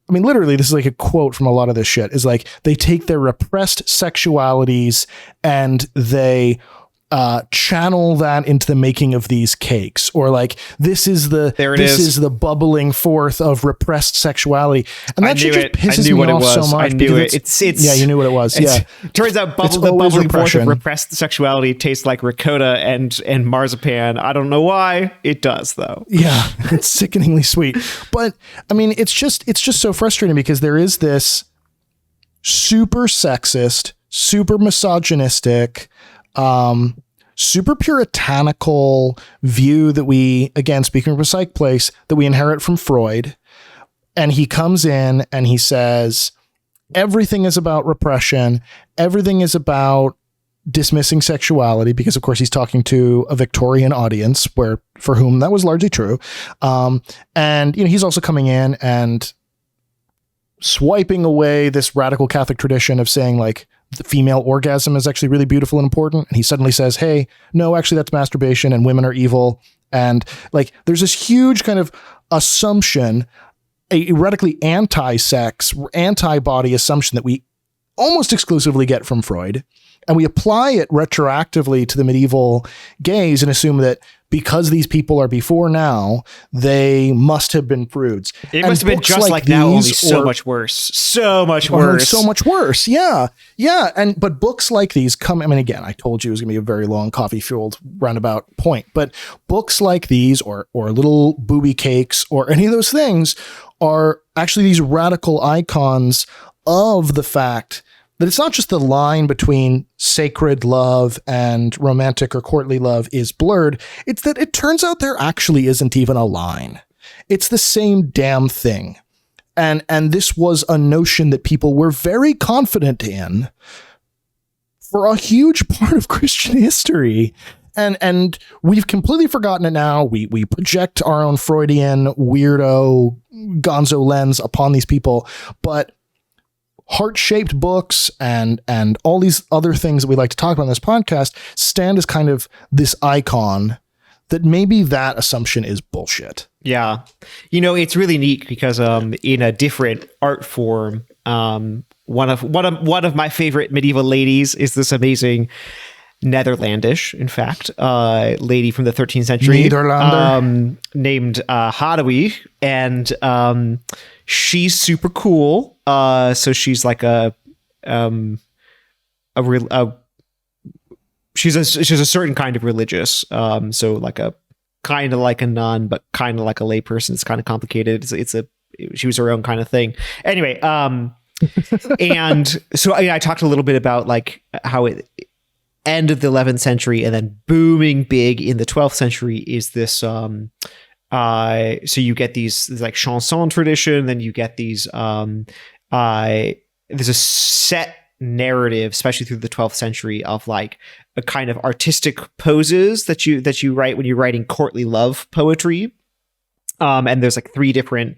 literally, this is like a quote from a lot of this shit, is like they take their repressed sexualities and they channel that into the making of these cakes, or like this is the bubbling forth of repressed sexuality, and that shit just pisses me off so much. I knew it. It's yeah, you knew what it was. Yeah, turns out the bubbling forth of repressed sexuality tastes like ricotta and marzipan. I don't know why it does though. Yeah, it's sickeningly sweet. But I mean, it's just so frustrating, because there is this super sexist, super misogynistic, super puritanical view that we, again, speaking of a psych place, that we inherit from Freud. And he comes in and he says, everything is about repression. Everything is about dismissing sexuality, because of course he's talking to a Victorian audience for whom that was largely true. And, he's also coming in and swiping away this radical Catholic tradition of saying like, the female orgasm is actually really beautiful and important. And he suddenly says, hey, no, actually that's masturbation and women are evil. And like, there's this huge kind of assumption, a radically anti-sex, anti-body assumption that we almost exclusively get from Freud. And we apply it retroactively to the medieval gaze and assume that because these people are before now, they must have been prudes. It must have been just like now, only so much worse. So much worse. So much worse. Yeah. Yeah. But books like these come, I mean, again, I told you it was going to be a very long coffee-fueled roundabout point, but books like these or little booby cakes or any of those things are actually these radical icons of the fact that it's not just the line between sacred love and romantic or courtly love is blurred. It's that it turns out there actually isn't even a line. It's the same damn thing. And this was a notion that people were very confident in for a huge part of Christian history. And we've completely forgotten it now. We project our own Freudian weirdo gonzo lens upon these people, but heart-shaped books and all these other things that we like to talk about on this podcast stand as kind of this icon that maybe that assumption is bullshit. Yeah. It's really neat because in a different art form, one of my favorite medieval ladies is this amazing Netherlandish, in fact, lady from the 13th century, named Hadewig, and she's super cool. So she's like she's a certain kind of religious. So like a kind of like a nun, but kind of like a layperson. It's kind of complicated. She was her own kind of thing. Anyway, and so I talked a little bit about like how it end of the 11th century and then booming big in the 12th century is this so you get these like chanson tradition, then you get these there's a set narrative, especially through the 12th century, of like a kind of artistic poses that you write when you're writing courtly love poetry. And there's like 3 different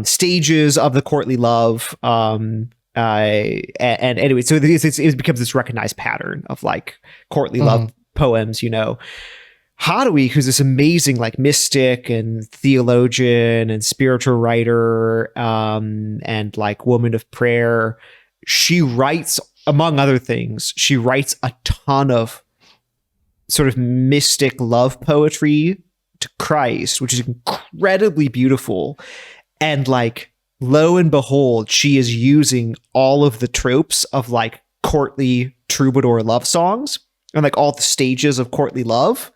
stages of the courtly love. And anyway, so it becomes this recognized pattern of like courtly love poems, you know. Hadewig, who's this amazing like mystic and theologian and spiritual writer, and like woman of prayer, she writes, among other things, she writes a ton of sort of mystic love poetry to Christ, which is incredibly beautiful. And like, lo and behold, she is using all of the tropes of like courtly troubadour love songs and like all the stages of courtly love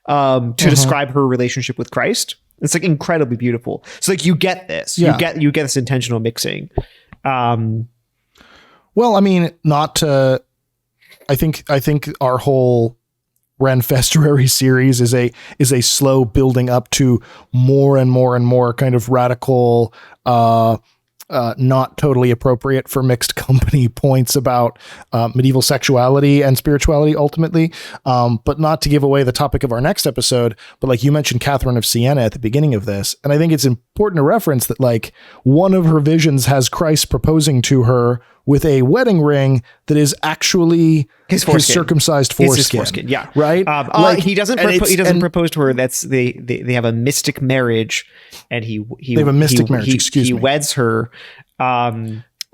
to describe her relationship with Christ. It's like incredibly beautiful. So like you get this, you get this intentional mixing. Well, I mean, I think our whole Ren-Fest-Ruary series is a slow building up to more and more and more kind of radical, not totally appropriate for mixed company points about medieval sexuality and spirituality ultimately. But not to give away the topic of our next episode, but like you mentioned Catherine of Siena at the beginning of this. And I think it's important to reference that like one of her visions has Christ proposing to her with a wedding ring that is actually his circumcised foreskin. His foreskin, yeah, right. He doesn't propose to her. That's they have a mystic marriage, and they have a mystic marriage. He weds her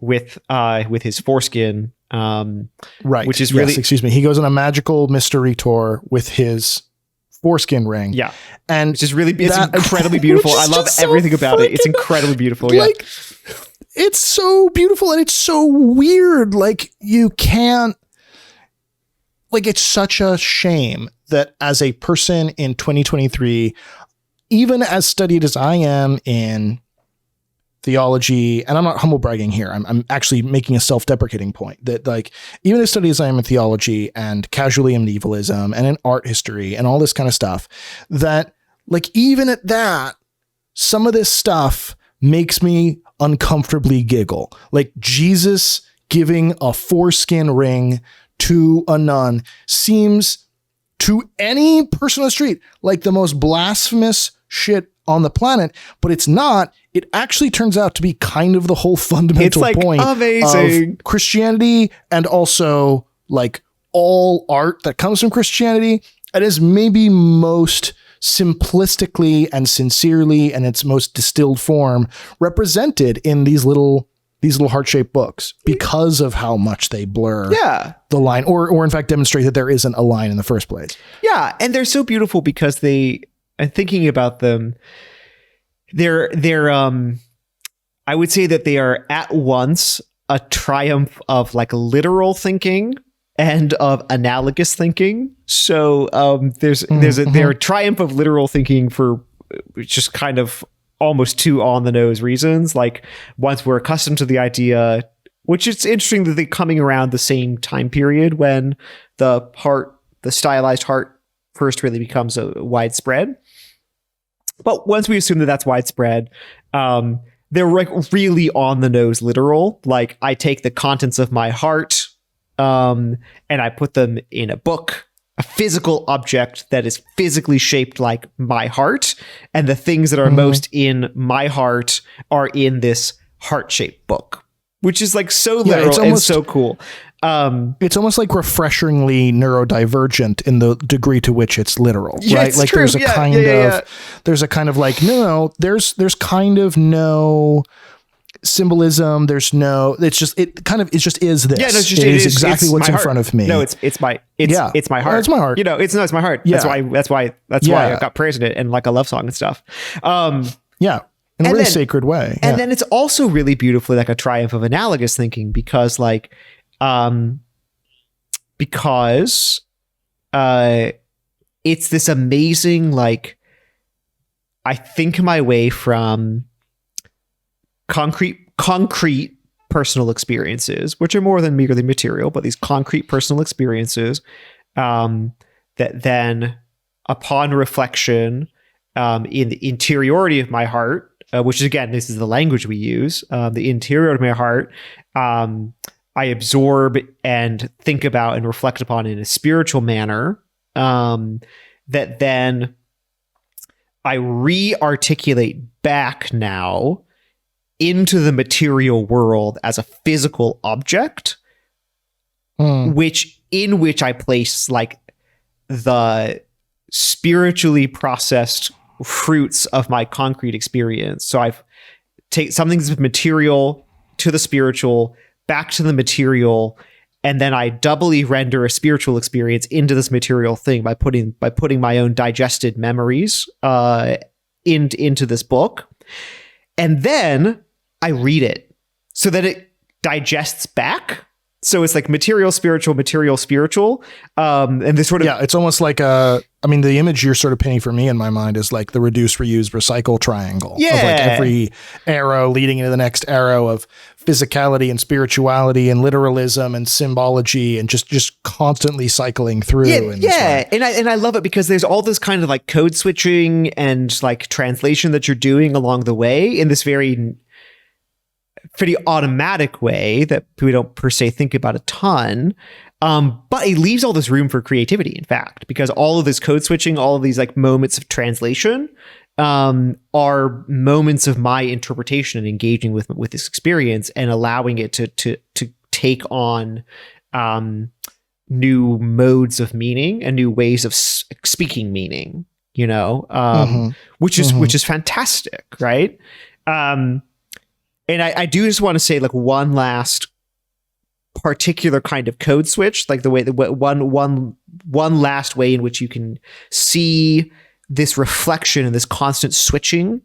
with his foreskin, right? Which is really He goes on a magical mystery tour with his foreskin ring. Yeah, and it's incredibly beautiful. I love everything about it. It's incredibly beautiful. Yeah. It's so beautiful and it's so weird. Like you can't, like, it's such a shame that as a person in 2023, even as studied as I am in theology, and I'm not humble bragging here, I'm actually making a self-deprecating point that like, even as studied as I am in theology and casually in medievalism and in art history and all this kind of stuff, that like, even at that, some of this stuff makes me uncomfortably giggle. Like Jesus giving a foreskin ring to a nun seems to any person on the street like the most blasphemous shit on the planet, but it's not. It actually turns out to be kind of the whole fundamental point of Christianity, and also like all art that comes from Christianity. It is maybe most simplistically and sincerely, and its most distilled form, represented in these little heart-shaped books because of how much they blur the line, or in fact demonstrate that there isn't a line in the first place. Yeah, and they're so beautiful because and thinking about them, they're I would say that they are at once a triumph of like literal thinking and of analogous thinking. So there's a triumph of literal thinking for just kind of almost two on the nose reasons. Like once we're accustomed to the idea, which it's interesting that they're coming around the same time period when the stylized heart first really becomes widespread. But once we assume that that's widespread, they're like really on the nose literal. Like I take the contents of my heart and I put them in a book, a physical object that is physically shaped like my heart. And the things that are most in my heart are in this heart-shaped book, which is like so literal and so cool. It's almost like refreshingly neurodivergent in the degree to which it's literal, yeah, right? It's like true. there's a kind of like, no, there's kind of no, symbolism. There's no, it's just this. Yeah, no, It is exactly what's in heart. front of me. No, it's my heart. It's my heart. You know, it's my heart. Yeah. That's why I got praised in it and like a love song and stuff. Yeah. In a really sacred way. And then it's also really beautifully like a triumph of analogous thinking because it's this amazing, like, I think my way from concrete personal experiences, which are more than merely material, but these concrete personal experiences that then upon reflection in the interiority of my heart, which is, again, this is the language we use, the interior of my heart, I absorb and think about and reflect upon in a spiritual manner, that then I re-articulate back now into the material world as a physical object, in which I place like the spiritually processed fruits of my concrete experience. So I've take something that's material to the spiritual, back to the material, and then I doubly render a spiritual experience into this material thing by putting my own digested memories into this book. And then I read it so that it digests back. So it's like material, spiritual, and this sort of... Yeah, it's almost like the image you're sort of painting for me in my mind is like the reduce, reuse, recycle triangle. Yeah. Of like every arrow leading into the next arrow of physicality and spirituality and literalism and symbology and just constantly cycling through. Yeah. And I love it because there's all this kind of like code switching and like translation that you're doing along the way in this very pretty automatic way that we don't per se think about a ton. But it leaves all this room for creativity, in fact, because all of this code switching, all of these like moments of translation are moments of my interpretation and engaging with this experience and allowing it to take on new modes of meaning and new ways of speaking meaning, you know, which is fantastic, right? And I do just want to say like one last particular kind of code switch, like the way that one last way in which you can see this reflection and this constant switching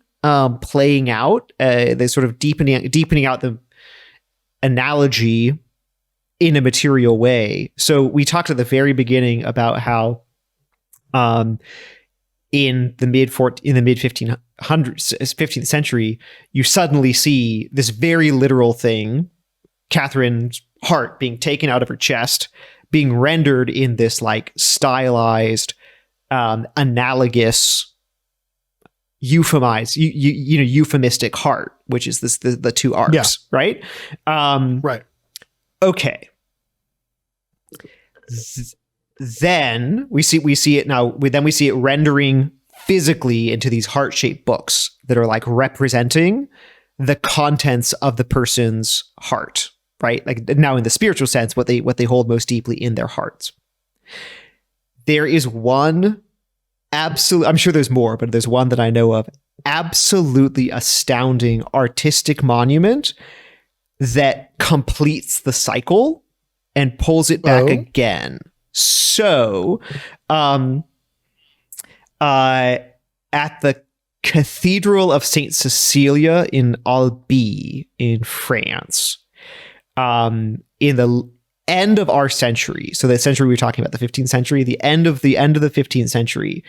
playing out, this sort of deepening out the analogy in a material way. So we talked at the very beginning about how in the mid 1500s, 15th century, you suddenly see this very literal thing, Catherine's heart being taken out of her chest, being rendered in this like stylized, analogous, euphemistic heart, which is the two arcs, right? Right. Okay. Then we see it now. Then we see it rendering physically into these heart-shaped books that are like representing the contents of the person's heart, right? Like now in the spiritual sense, what they hold most deeply in their hearts. There is one absolute, I'm sure there's more, but there's one that I know of, absolutely astounding artistic monument that completes the cycle and pulls it back again. So, at the Cathedral of Saint Cecilia in Albi in France, in the end of our century, so the century we're talking about, the 15th century, the end of the 15th century,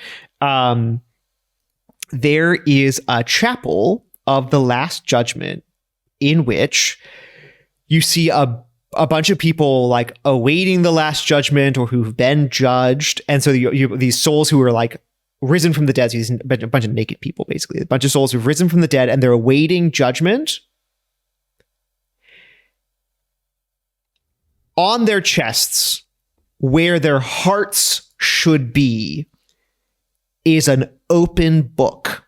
there is a chapel of the Last Judgment in which you see a bunch of people like awaiting the Last Judgment or who've been judged. And so these souls who are like risen from the dead, so a bunch of naked people, basically, a bunch of souls who've risen from the dead and they're awaiting judgment. On their chests, where their hearts should be, is an open book.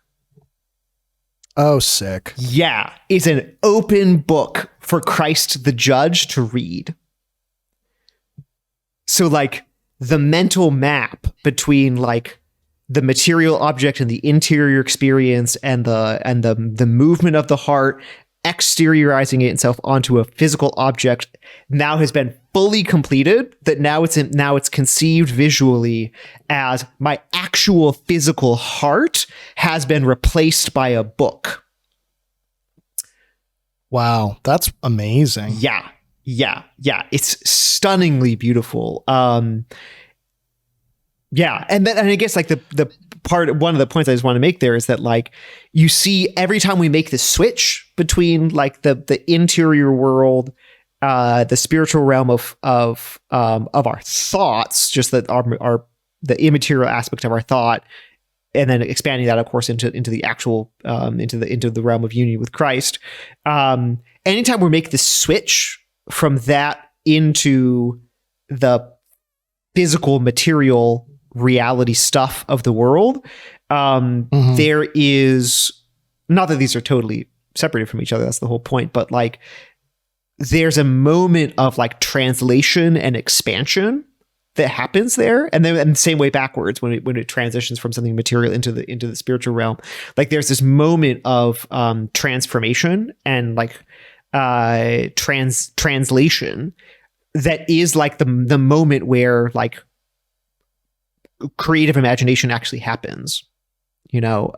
Oh, sick. Yeah, is an open book for Christ the judge to read. So like the mental map between like the material object and the interior experience and the movement of the heart exteriorizing itself onto a physical object now has been fully completed, that now it's conceived visually as my actual physical heart has been replaced by a book. Wow, that's amazing. Yeah. It's stunningly beautiful. Yeah, and I guess like the part, one of the points I just want to make there is that like you see every time we make the switch between like the interior world, the spiritual realm of our thoughts, just that our the immaterial aspect of our thought, and then expanding that, of course, into the actual into the realm of union with Christ. Anytime we make the switch from that into the physical material reality stuff of the world, there is, not that these are totally separated from each other, that's the whole point, but like there's a moment of like translation and expansion that happens there, and then in the same way backwards when it transitions from something material into the spiritual realm. Like there's this moment of transformation and like translation that is like the moment where like creative imagination actually happens, you know.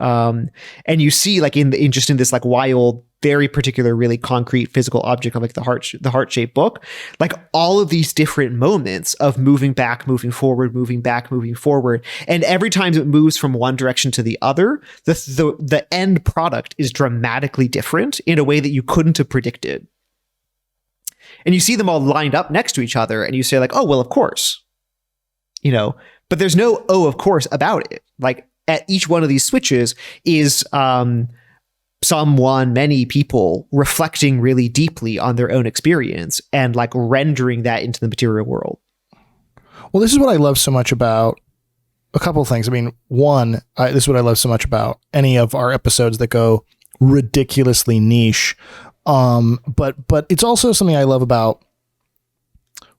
And you see like in this like wild, very particular, really concrete physical object of like the heart-shaped book, like all of these different moments of moving back, moving forward, moving back, moving forward, and every time it moves from one direction to the other, the end product is dramatically different in a way that you couldn't have predicted. And you see them all lined up next to each other, and you say like, oh well, of course, you know. But there's no oh of course about it. Like at each one of these switches is many people reflecting really deeply on their own experience and like rendering that into the material world. Well, this is what I love so much about a couple of things. I mean, one, this is what I love so much about any of our episodes that go ridiculously niche. But it's also something I love about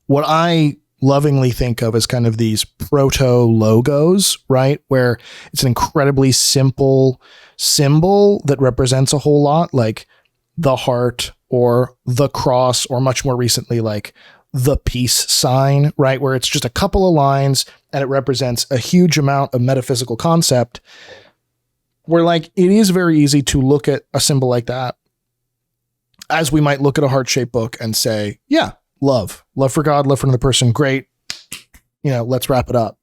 what I lovingly think of as kind of these proto logos, right? Where it's an incredibly simple symbol that represents a whole lot, like the heart or the cross, or much more recently, like the peace sign, right? Where it's just a couple of lines and it represents a huge amount of metaphysical concept, where like it is very easy to look at a symbol like that as we might look at a heart-shaped book and say, yeah, love for God, love for another person. Great. You know, let's wrap it up.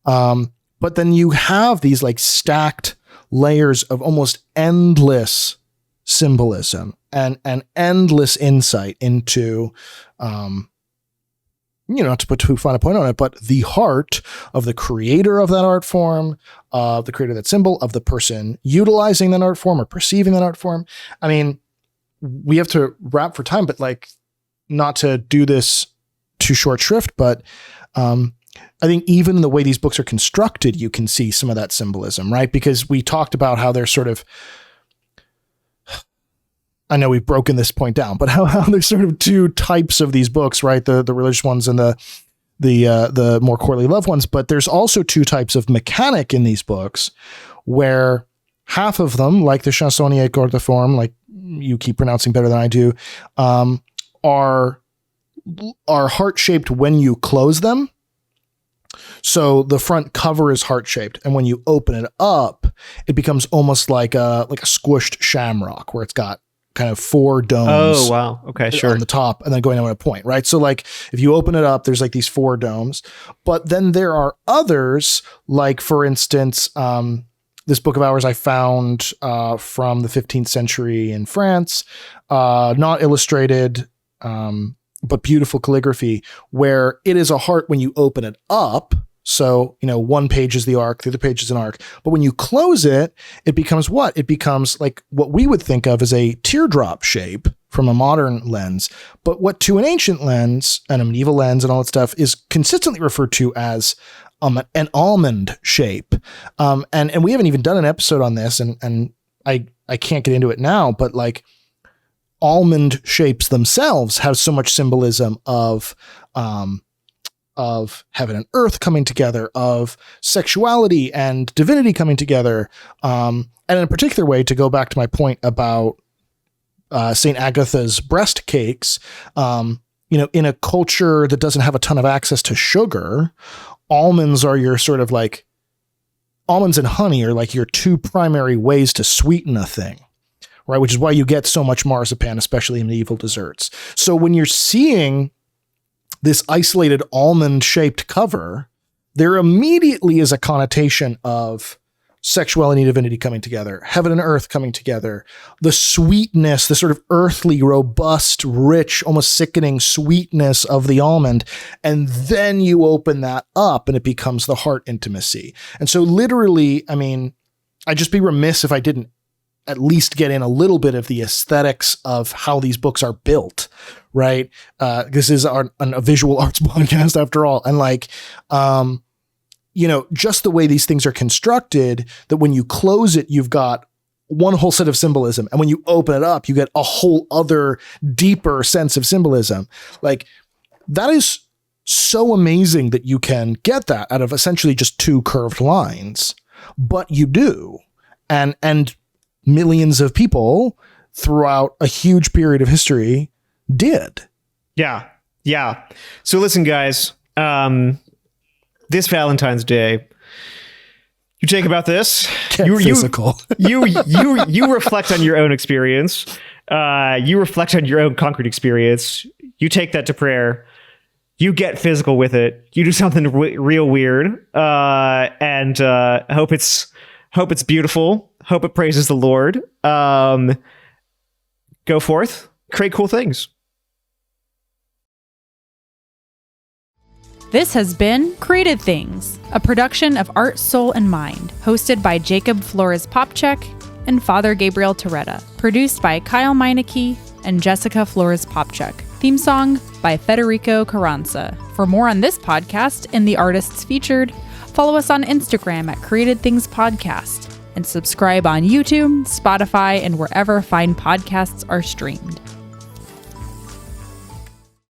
But then you have these like stacked layers of almost endless symbolism and endless insight into, not to put too fine a point on it, but the heart of the creator of that art form, of the creator of that symbol, of the person utilizing that art form or perceiving that art form. I mean, we have to wrap for time, but like, not to do this too short shrift, but I think even in the way these books are constructed, you can see some of that symbolism, right? Because we talked about how they're sort of, I know we've broken this point down, but how there's sort of two types of these books, right? The religious ones and the more courtly love ones. But there's also two types of mechanic in these books, where half of them, like the Chansonnier Court de Forme, like you keep pronouncing better than I do, are heart-shaped when you close them. So the front cover is heart-shaped, and when you open it up, it becomes almost like a squished shamrock, where it's got kind of four domes. Oh, wow. Okay, sure. On the top, and then going down a point, right? So like if you open it up, there's like these four domes. But then there are others, like for instance, this book of ours I found from the 15th century in France, not illustrated, but beautiful calligraphy, where it is a heart when you open it up. So, one page is the arc, the other page is an arc. But when you close it, it becomes what? It becomes like what we would think of as a teardrop shape from a modern lens. But what to an ancient lens and a medieval lens and all that stuff is consistently referred to as an almond shape. And we haven't even done an episode on this, and I can't get into it now, but like almond shapes themselves have so much symbolism of heaven and earth coming together, of sexuality and divinity coming together. And in a particular way, to go back to my point about St. Agatha's breast cakes, in a culture that doesn't have a ton of access to sugar, almonds are your sort of like, almonds and honey are like your two primary ways to sweeten a thing, right? Which is why you get so much marzipan, especially in medieval desserts. So when you're seeing this isolated almond-shaped cover, there immediately is a connotation of sexuality and divinity coming together, heaven and earth coming together, the sweetness, the sort of earthly, robust, rich, almost sickening sweetness of the almond. And then you open that up and it becomes the heart intimacy. And so literally, I mean, I'd just be remiss if I didn't at least get in a little bit of the aesthetics of how these books are built, right? This is a visual arts podcast after all. And like, just the way these things are constructed, that when you close it, you've got one whole set of symbolism. And when you open it up, you get a whole other deeper sense of symbolism. Like, that is so amazing that you can get that out of essentially just two curved lines, but you do. And millions of people throughout a huge period of history did. Yeah. Yeah. So listen, guys, this Valentine's Day, you think about this. Physical. You reflect on your own experience. You reflect on your own concrete experience. You take that to prayer. You get physical with it. You do something real weird, and hope it's beautiful. Hope it praises the Lord. Go forth, create cool things. This has been Created Things, a production of Art, Soul, and Mind, hosted by Jacob Flores-Popchak and Father Gabriel Toretta, produced by Kyle Meineke and Jessica Flores-Popchak. Theme song by Federico Carranza. For more on this podcast and the artists featured, follow us on Instagram at Created Things Podcast, and subscribe on YouTube, Spotify, and wherever fine podcasts are streamed.